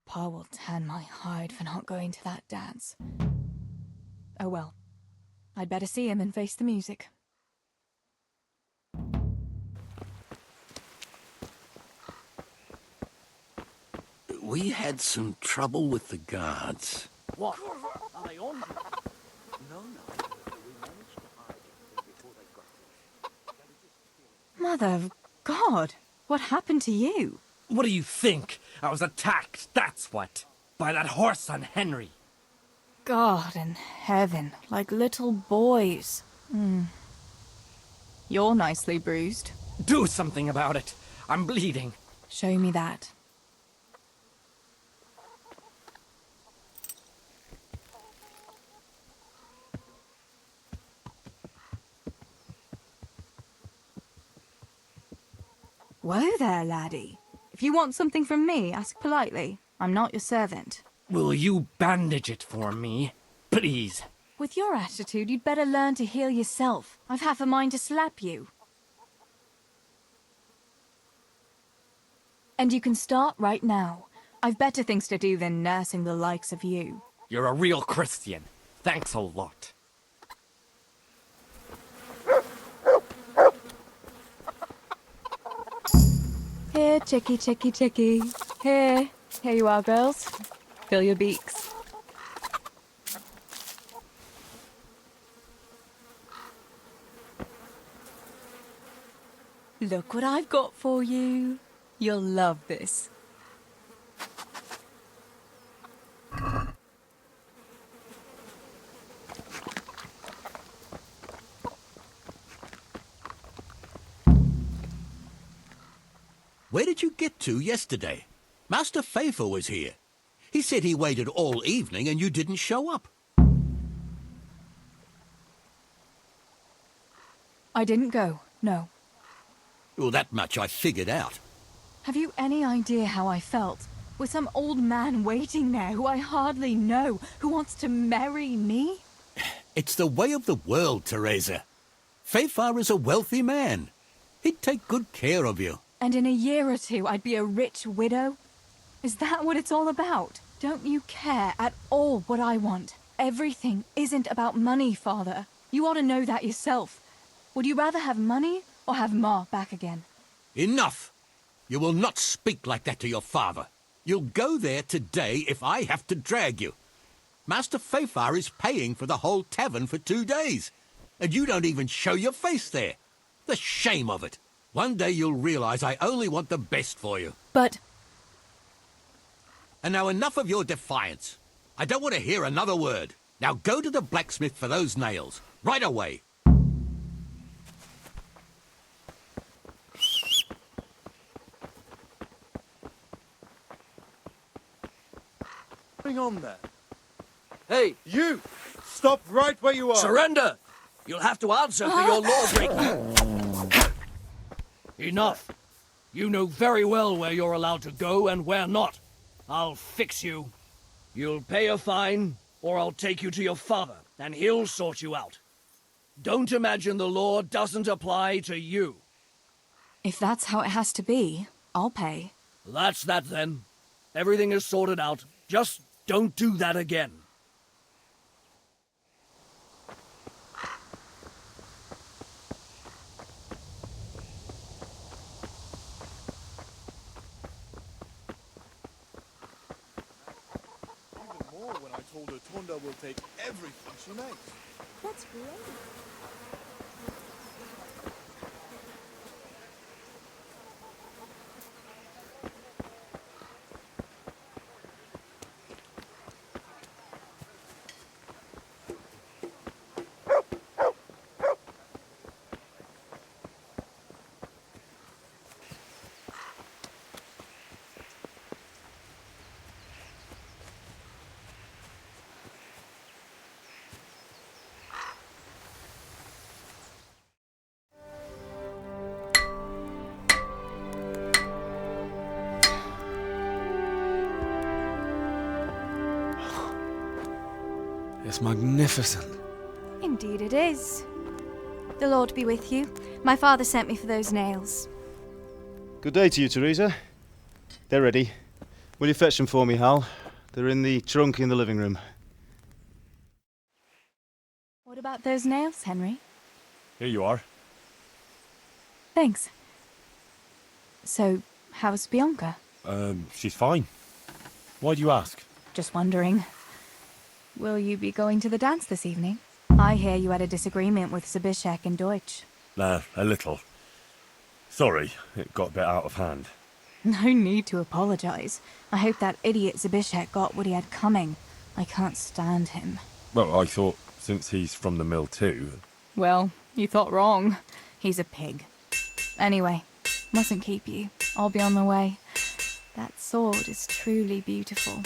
Pa will tan my hide for not going to that dance. Oh well, I'd better see him and face the music. We had some trouble with the guards. What? Are they on you? No. We managed to hide it before they got here. Mother of God, what happened to you? What do you think? I was attacked, that's what. By that horse on Henry. God in heaven, like little boys. You're nicely bruised. Do something about it. I'm bleeding. Show me that. Whoa there, laddie. If you want something from me, ask politely. I'm not your servant. Will you bandage it for me? Please. With your attitude, you'd better learn to heal yourself. I've half a mind to slap you. And you can start right now. I've better things to do than nursing the likes of you. You're a real Christian. Thanks a lot. Here, chickie, chickie, chickie. Here. Here you are, girls. Fill your beaks. Look what I've got for you. You'll love this. Where did you get to yesterday? Master Faithful was here. He said he waited all evening and you didn't show up. I didn't go, no. Well, that much I figured out. Have you any idea how I felt? With some old man waiting there who I hardly know, who wants to marry me? It's the way of the world, Theresa. Faithful is a wealthy man. He'd take good care of you. And in a year or two, I'd be a rich widow? Is that what it's all about? Don't you care at all what I want? Everything isn't about money, Father. You ought to know that yourself. Would you rather have money or have Ma back again? Enough! You will not speak like that to your father. You'll go there today if I have to drag you. Master Faithful is paying for the whole tavern for 2 days, and you don't even show your face there. The shame of it. One day you'll realize I only want the best for you. But... And now enough of your defiance. I don't want to hear another word. Now go to the blacksmith for those nails. Right away. Bring on there. Hey! You! Stop right where you are! Surrender! You'll have to answer for your lawbreaking. Enough. You know very well where you're allowed to go and where not. I'll fix you. You'll pay a fine, or I'll take you to your father, and he'll sort you out. Don't imagine the law doesn't apply to you. If that's how it has to be, I'll pay. That's that then. Everything is sorted out. Just don't do that again. Even more when I told her Tonda will take everything she makes. That's great. It's magnificent. Indeed it is. The Lord be with you. My father sent me for those nails. Good day to you, Theresa. They're ready. Will you fetch them for me, Hal? They're in the trunk in the living room. What about those nails, Henry? Here you are. Thanks. So, how's Bianca? She's fine. Why do you ask? Just wondering. Will you be going to the dance this evening? I hear you had a disagreement with Zbyszek and Deutsch. A little. Sorry, it got a bit out of hand. No need to apologize. I hope that idiot Zbyszek got what he had coming. I can't stand him. Well, I thought, since he's from the mill too... Well, you thought wrong. He's a pig. Anyway, mustn't keep you. I'll be on the way. That sword is truly beautiful.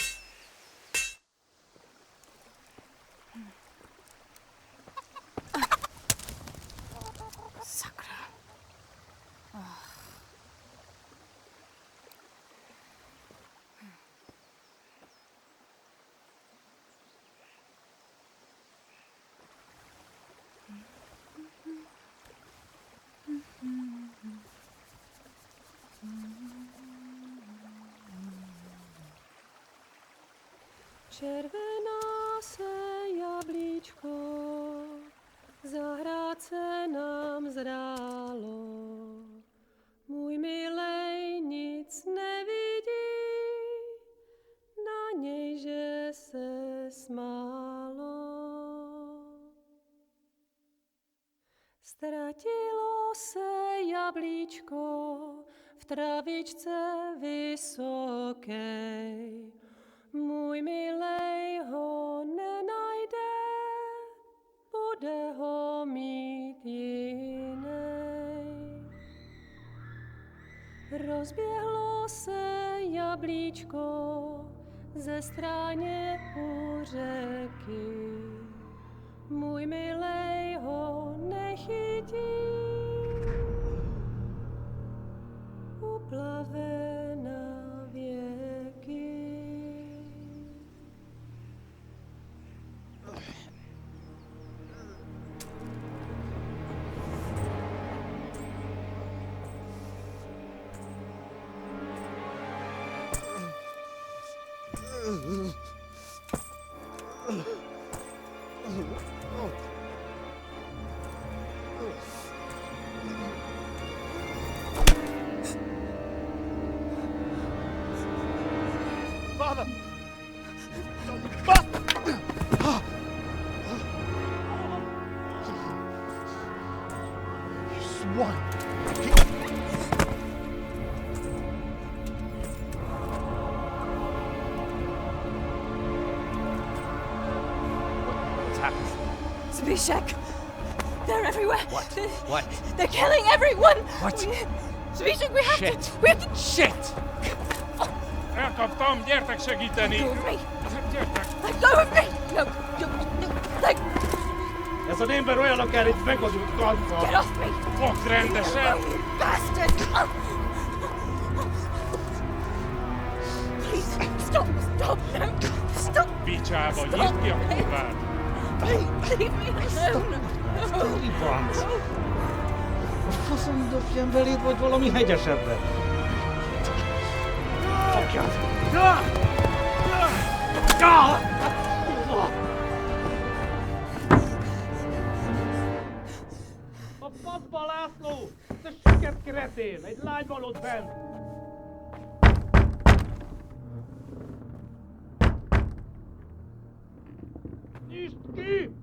Červená se jablíčko, zahrát se nám zdálo. Můj milej nic nevidí, na něj, že se smálo. Ztratilo se jablíčko v travičce vysokej. Můj milej ho nenajde, bude ho mít jinej. Rozběhlo se jablíčko ze stráně u řeky. Můj milej ho nechytí, uplave na věky. Father! You swine! that? Zbyszek! They're everywhere! What? What? They're killing everyone! What? Zbyszek, we have Shit. to... We have to... Shit! Elkaptam, gyertek segíteni! Let go of me! Gyertek! Let go of me! No, no, let... Ez az ember olyan akár itt meg vagyunk kadva. Get off me! Fogd rendesen! You bastard! Please, stop, stop, no, stop! Picsába, nyisd ki a kurvát! Leave me alone! Sztori banc! A faszom dobjam beléd, vagy valami hegyesebbre? Fogjad! A faszba, László! Te süket kretén! Egy lány van ott bent! Nyisd ki!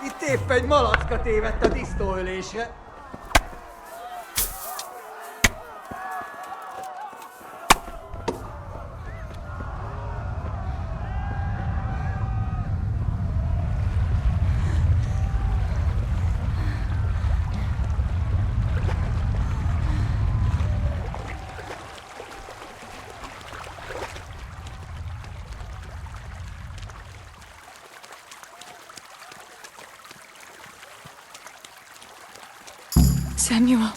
Itt épp egy malacka tévedt a disznóölésre. Samuel!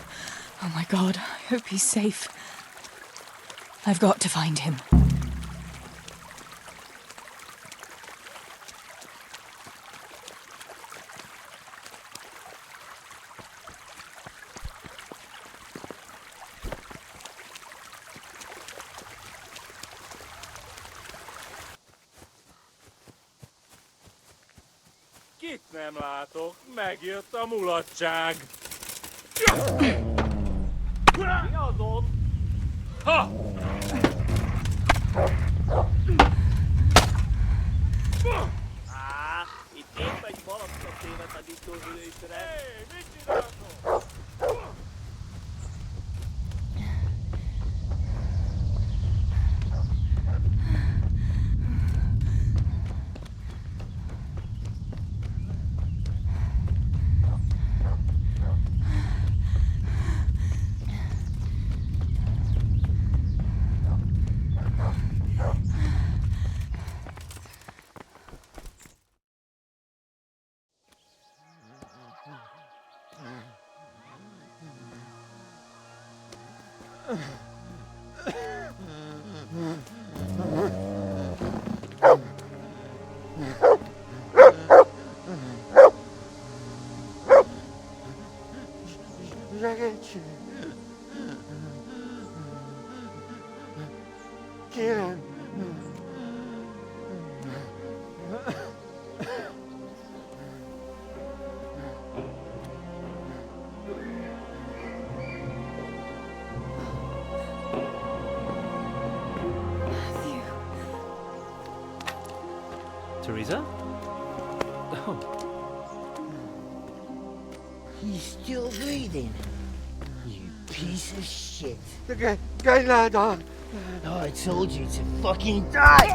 Oh my God, I hope he's safe. I've got to find him. Kit nem látok, megjött a mulatság. Mi az ott? Ha! Itt épp egy malacka tévedt a disznóülésre. Hé, mit csináltok? Segítség! Kérem! Theresa? Oh. He's still breathing. You piece of shit. Okay, go lie down. Oh, I told you to fucking die!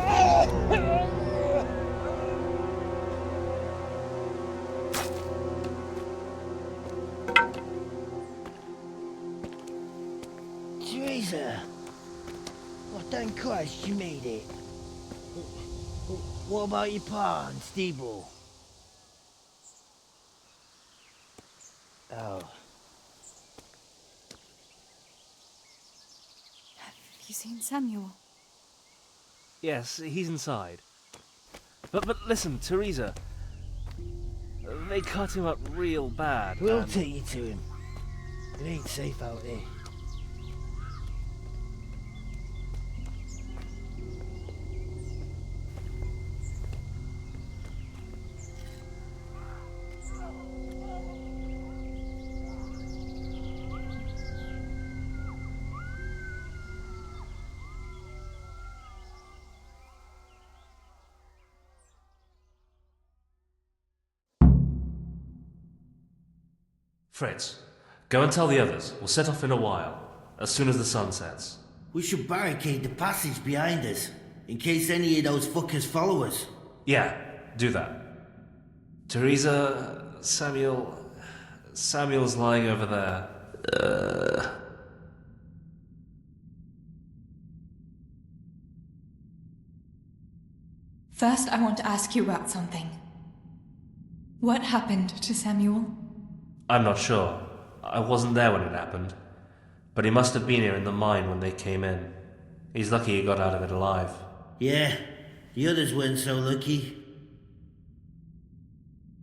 Theresa! Well, thank Christ you made it. What about your pa and Steeble? Oh. you seen Samuel? Yes, he's inside. But listen, Theresa. They cut him up real bad. We'll take you to him. It ain't safe out there. Fritz, go and tell the others. We'll set off in a while, as soon as the sun sets. We should barricade the passage behind us, in case any of those fuckers follow us. Yeah, do that. Theresa, Samuel's lying over there. First, I want to ask you about something. What happened to Samuel? I'm not sure. I wasn't there when it happened. But he must have been here in the mine when they came in. He's lucky he got out of it alive. Yeah, the others weren't so lucky.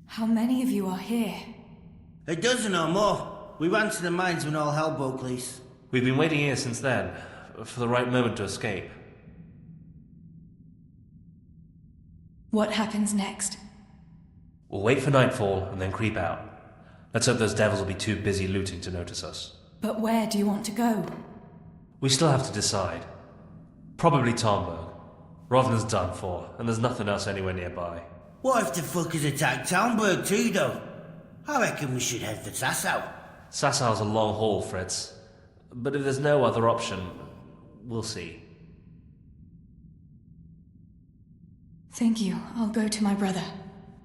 How many of you are here? A dozen or more. We ran to the mines when all hell broke loose. We've been waiting here since then, for the right moment to escape. What happens next? We'll wait for nightfall and then creep out. Let's hope those devils will be too busy looting to notice us. But where do you want to go? We still have to decide. Probably Tomberg. Rovna's done for, and there's nothing else anywhere nearby. What if the fuckers attack Townburg too, though? I reckon we should head for Sasau. Sassau's a long haul, Fritz. But if there's no other option, we'll see. Thank you. I'll go to my brother.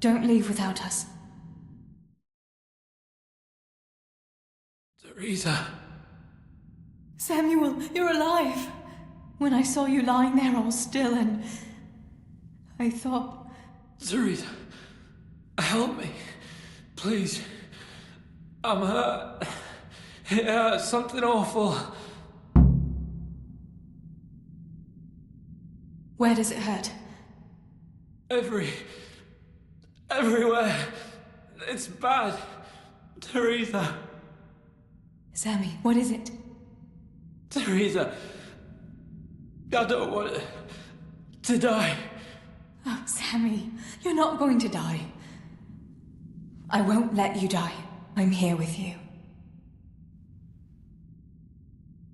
Don't leave without us. Theresa. Samuel, you're alive. When I saw you lying there all still and... I thought... Theresa, help me. Please. I'm hurt. It hurts. Something awful. Where does it hurt? Everywhere. It's bad. Theresa. Sammy, what is it? Theresa. I don't want to die. Oh, Sammy, you're not going to die. I won't let you die. I'm here with you.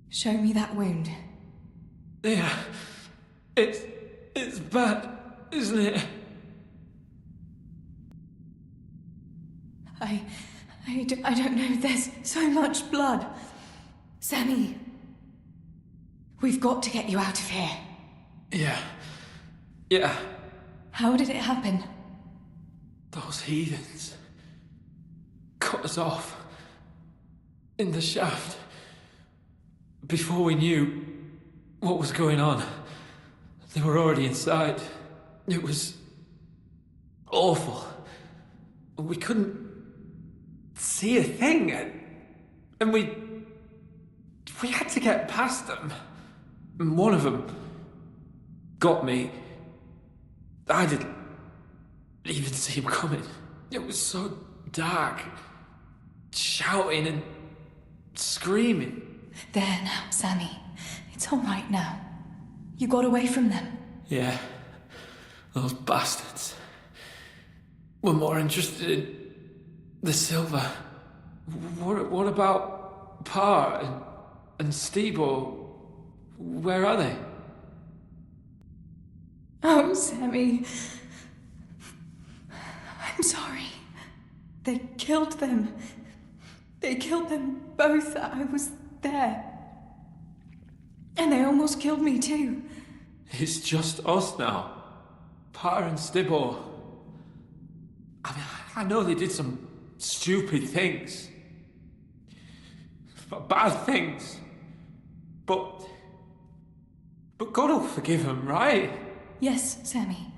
Show me that wound. Yeah. It's bad, isn't it? I don't know. There's so much blood. Sammy. We've got to get you out of here. Yeah. How did it happen? Those heathens cut us off in the shaft before we knew what was going on. They were already inside. It was awful. We couldn't see a thing, and we had to get past them. And one of them got me. I didn't even see him coming. It was so dark. Shouting and screaming. There now, Sammy. It's all right now. You got away from them. Yeah. Those bastards were more interested in the silver. What about Pa and Stebo? Where are they? Oh, Sammy. I'm sorry. They killed them. They killed them both. I was there. And they almost killed me too. It's just us now. Pa and Stebo. I mean, I know they did some stupid things. Bad things. But God will forgive them, right? Yes, Sammy.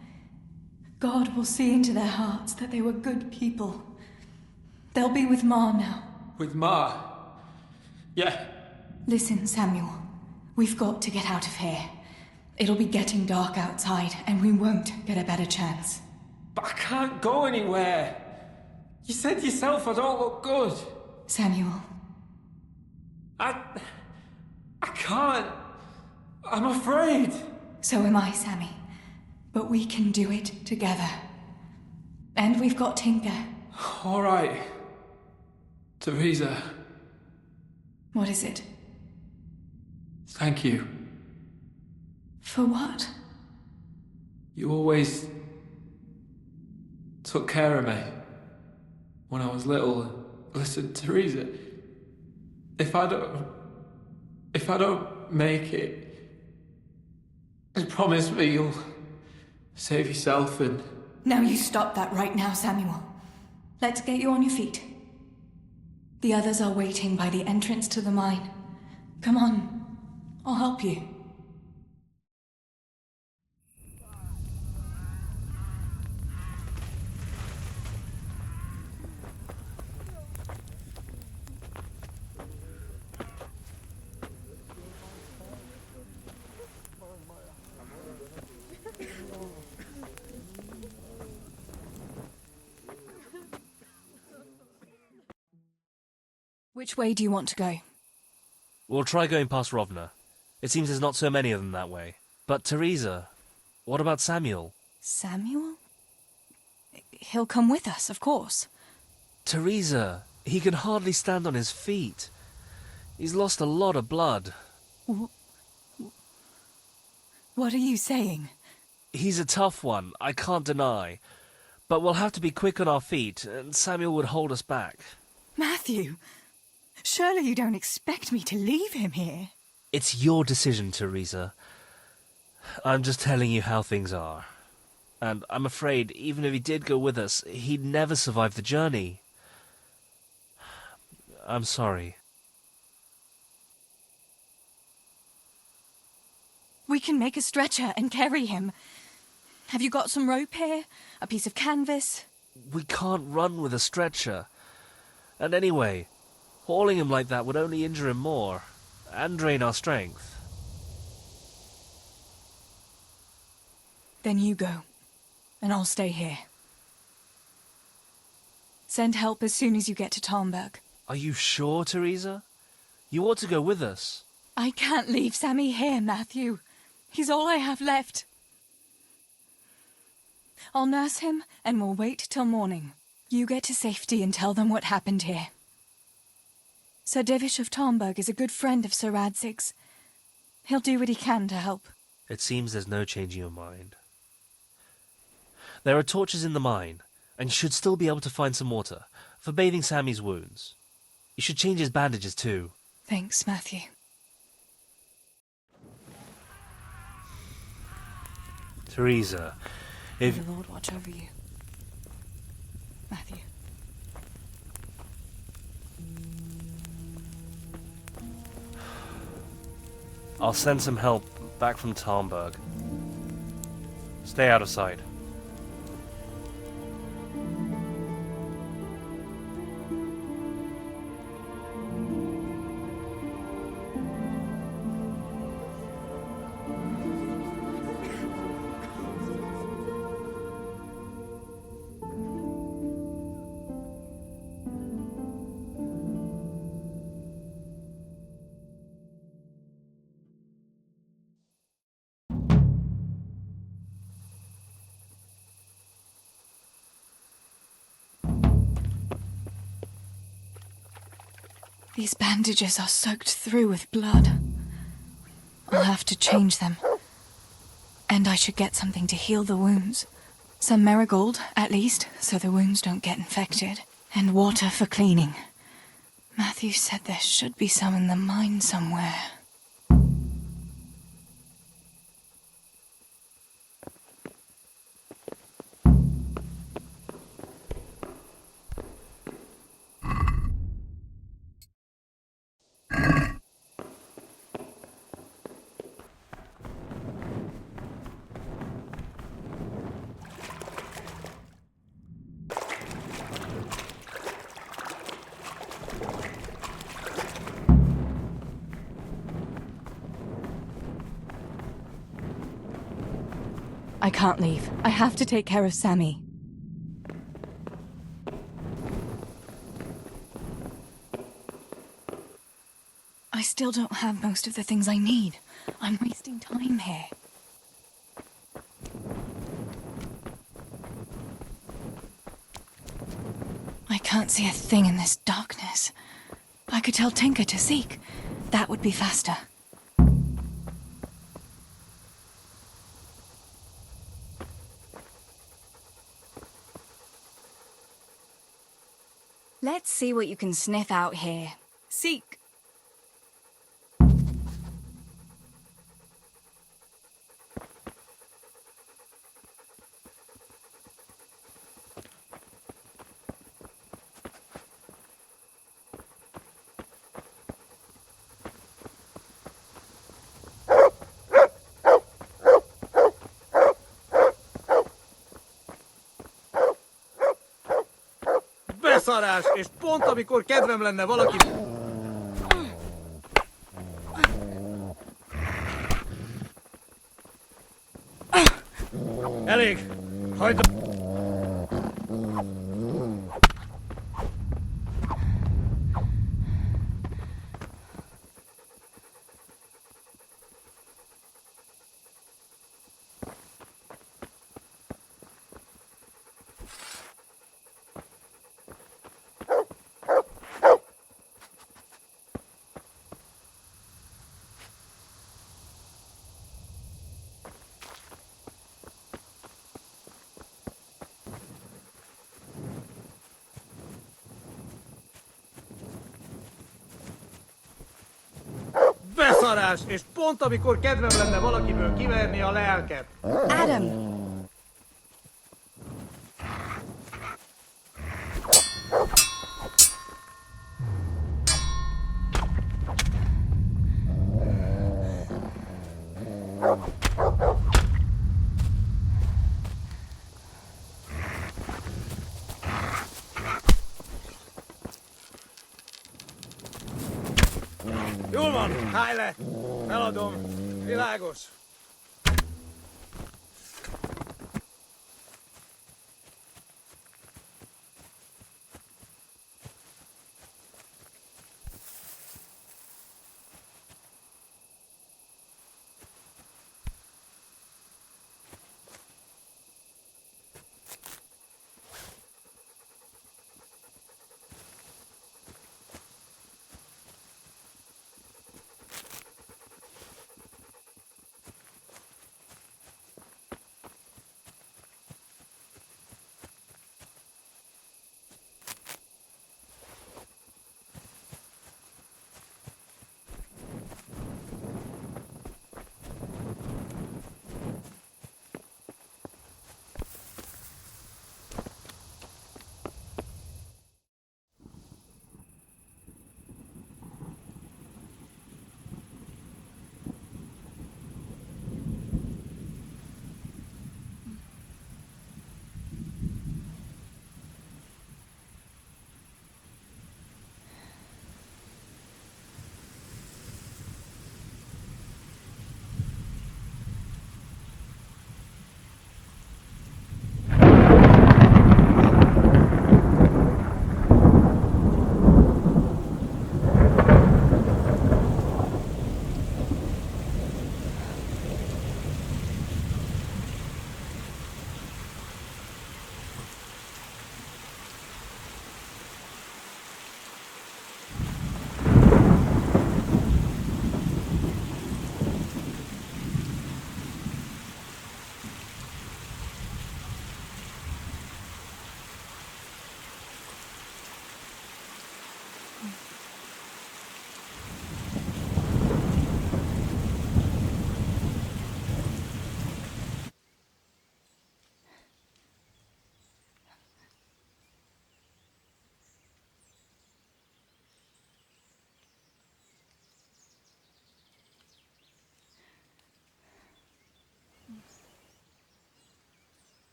God will see into their hearts that they were good people. They'll be with Ma now. With Ma? Yeah. Listen, Samuel. We've got to get out of here. It'll be getting dark outside, and we won't get a better chance. But I can't go anywhere. You said yourself I don't look good. Samuel. I can't. I'm afraid. So am I, Sammy. But we can do it together. And we've got Tinker. All right. Theresa. What is it? Thank you. For what? You always took care of me when I was little. Listen, Theresa, if I don't make it, just promise me you'll save yourself and... Now you stop that right now, Samuel. Let's get you on your feet. The others are waiting by the entrance to the mine. Come on, I'll help you. Which way do you want to go? We'll try going past Rovna. It seems there's not so many of them that way. But Theresa, what about Samuel? Samuel? He'll come with us, of course. Theresa, he can hardly stand on his feet. He's lost a lot of blood. What are you saying? He's a tough one, I can't deny. But we'll have to be quick on our feet, and Samuel would hold us back. Matthew, surely you don't expect me to leave him here? It's your decision, Theresa. I'm just telling you how things are. And I'm afraid, even if he did go with us, he'd never survive the journey. I'm sorry. We can make a stretcher and carry him. Have you got some rope here? A piece of canvas? We can't run with a stretcher. And anyway, hauling him like that would only injure him more, and drain our strength. Then you go, and I'll stay here. Send help as soon as you get to Tarnberg. Are you sure, Theresa? You ought to go with us. I can't leave Sammy here, Matthew. He's all I have left. I'll nurse him, and we'll wait till morning. You get to safety and tell them what happened here. Sir Divish of Tarnberg is a good friend of Sir Radzig's. He'll do what he can to help. It seems there's no changing your mind. There are torches in the mine, and you should still be able to find some water for bathing Sammy's wounds. You should change his bandages too. Thanks, Matthew. Theresa, if... May the Lord watch over you. Matthew. I'll send some help back from Tarnberg. Stay out of sight. These bandages are soaked through with blood. I'll have to change them. And I should get something to heal the wounds. Some marigold, at least, so the wounds don't get infected. And water for cleaning. Matthew said there should be some in the mine somewhere. I can't leave. I have to take care of Sammy. I still don't have most of the things I need. I'm wasting time here. I can't see a thing in this darkness. I could tell Tinker to seek. That would be faster. Let's see what you can sniff out here. Seek. Beszarás, és pont amikor kedvem lenne valaki... Elég! Hagyd... Beszarás, és pont amikor kedvem lenne valakiből kiverni a lelket. Adam! Jól van, állj le! Eladom. Világos.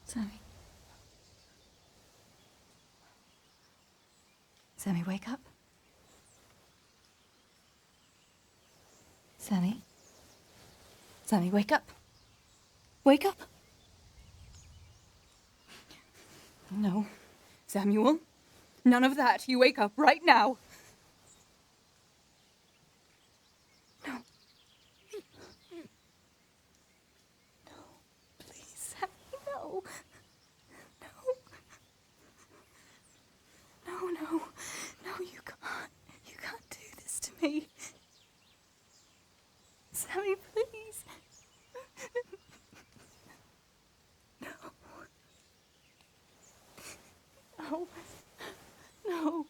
Sammy. Sammy, wake up. Sammy? Sammy, wake up. Wake up. No. Samuel, none of that. You wake up right now. No. No. Please, Sammy, no. No. No, you can't. You can't do this to me. Sammy, please. No. No. No.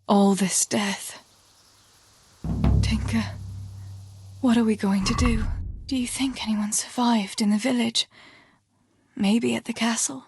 All this death. Tinker, what are we going to do? Do you think anyone survived in the village? Maybe at the castle?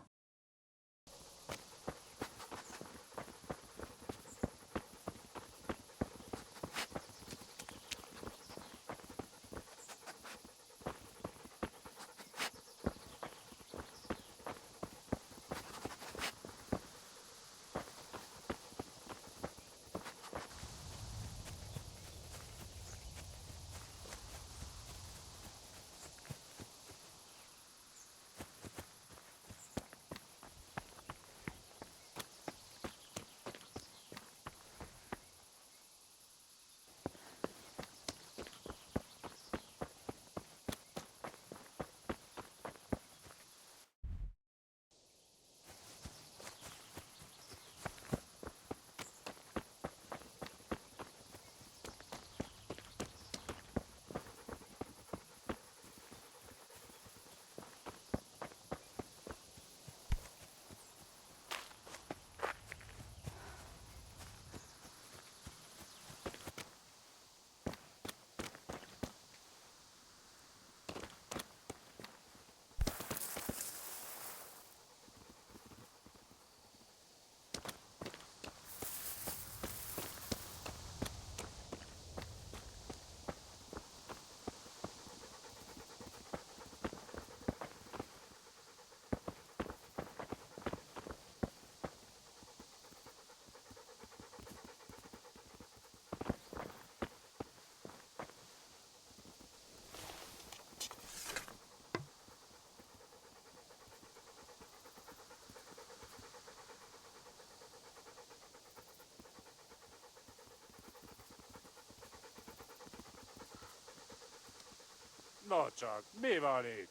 No csak, mi van itt?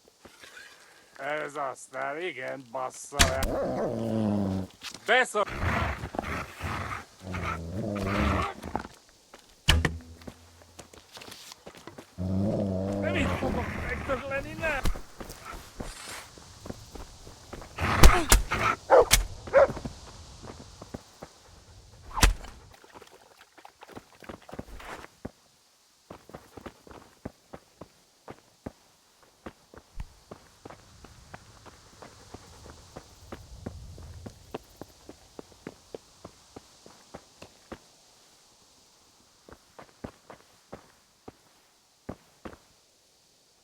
Ez aztán igen, bassza. Beszor... Nem így fogok megdögleni, ne!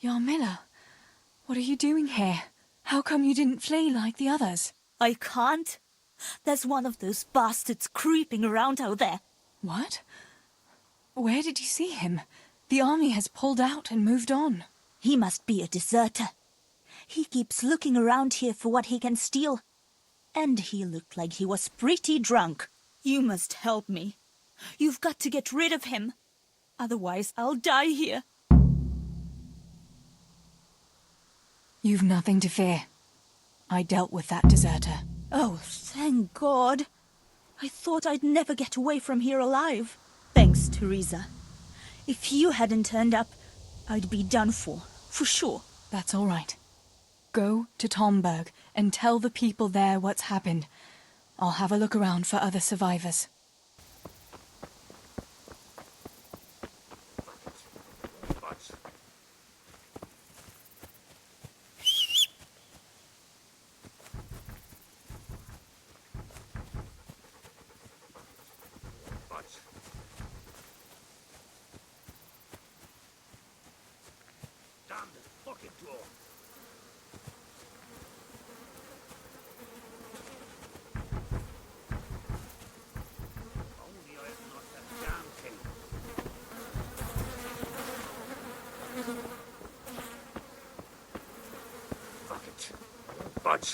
Yarmilla, what are you doing here? How come you didn't flee like the others? I can't. There's one of those bastards creeping around out there. What? Where did you see him? The army has pulled out and moved on. He must be a deserter. He keeps looking around here for what he can steal. And he looked like he was pretty drunk. You must help me. You've got to get rid of him. Otherwise, I'll die here. You've nothing to fear. I dealt with that deserter. Oh, thank God. I thought I'd never get away from here alive. Thanks, Theresa. If you hadn't turned up, I'd be done for sure. That's all right. Go to Tomberg and tell the people there what's happened. I'll have a look around for other survivors. Damn this fucking door. Only I had not that damn key. Fuck it. Budge.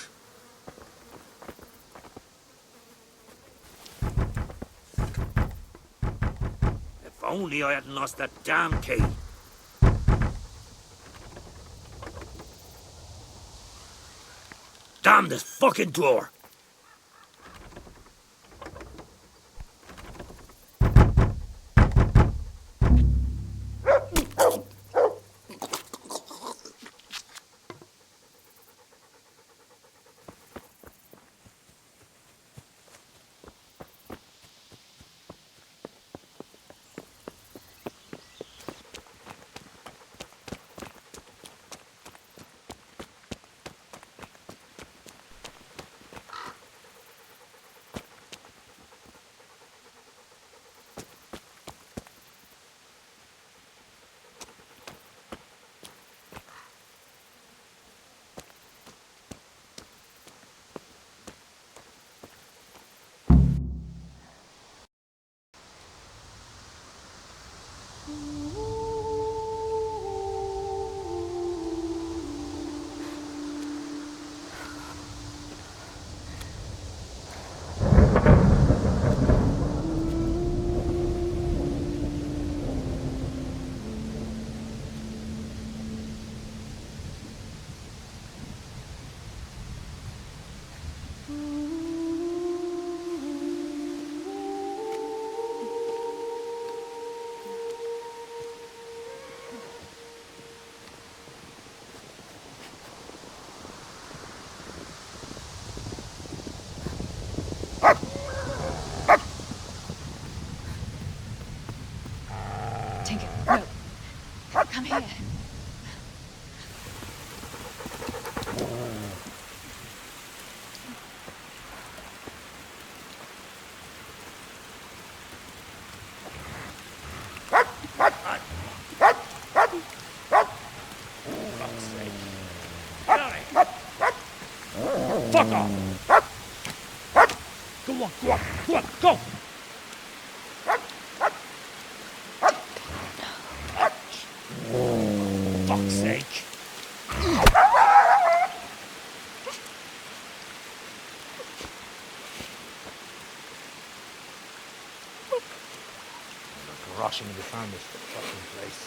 If only I hadn't lost that damn key. Damn this fucking door! No. Come here. Fuck off! Go on, go on, go on, go! Fuck's sake! Rushing to find this fucking place.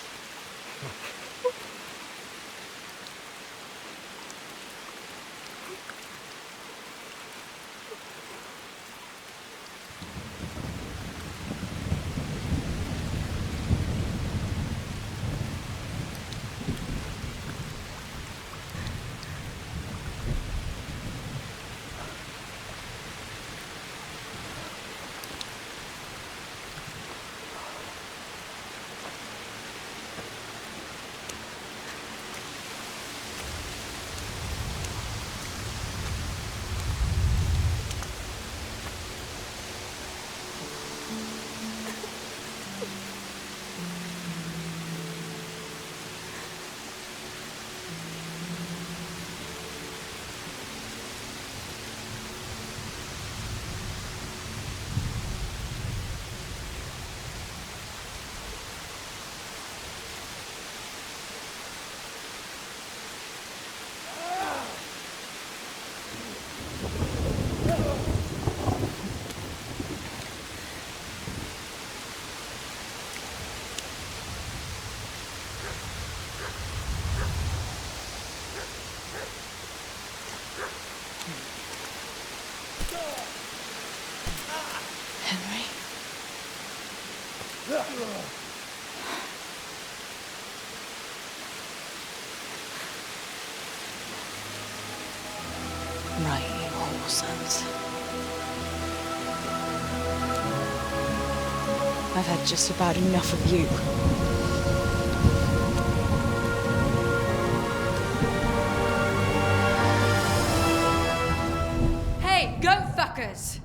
Right, you whoresons. I've had just about enough of you. Hey, goat fuckers!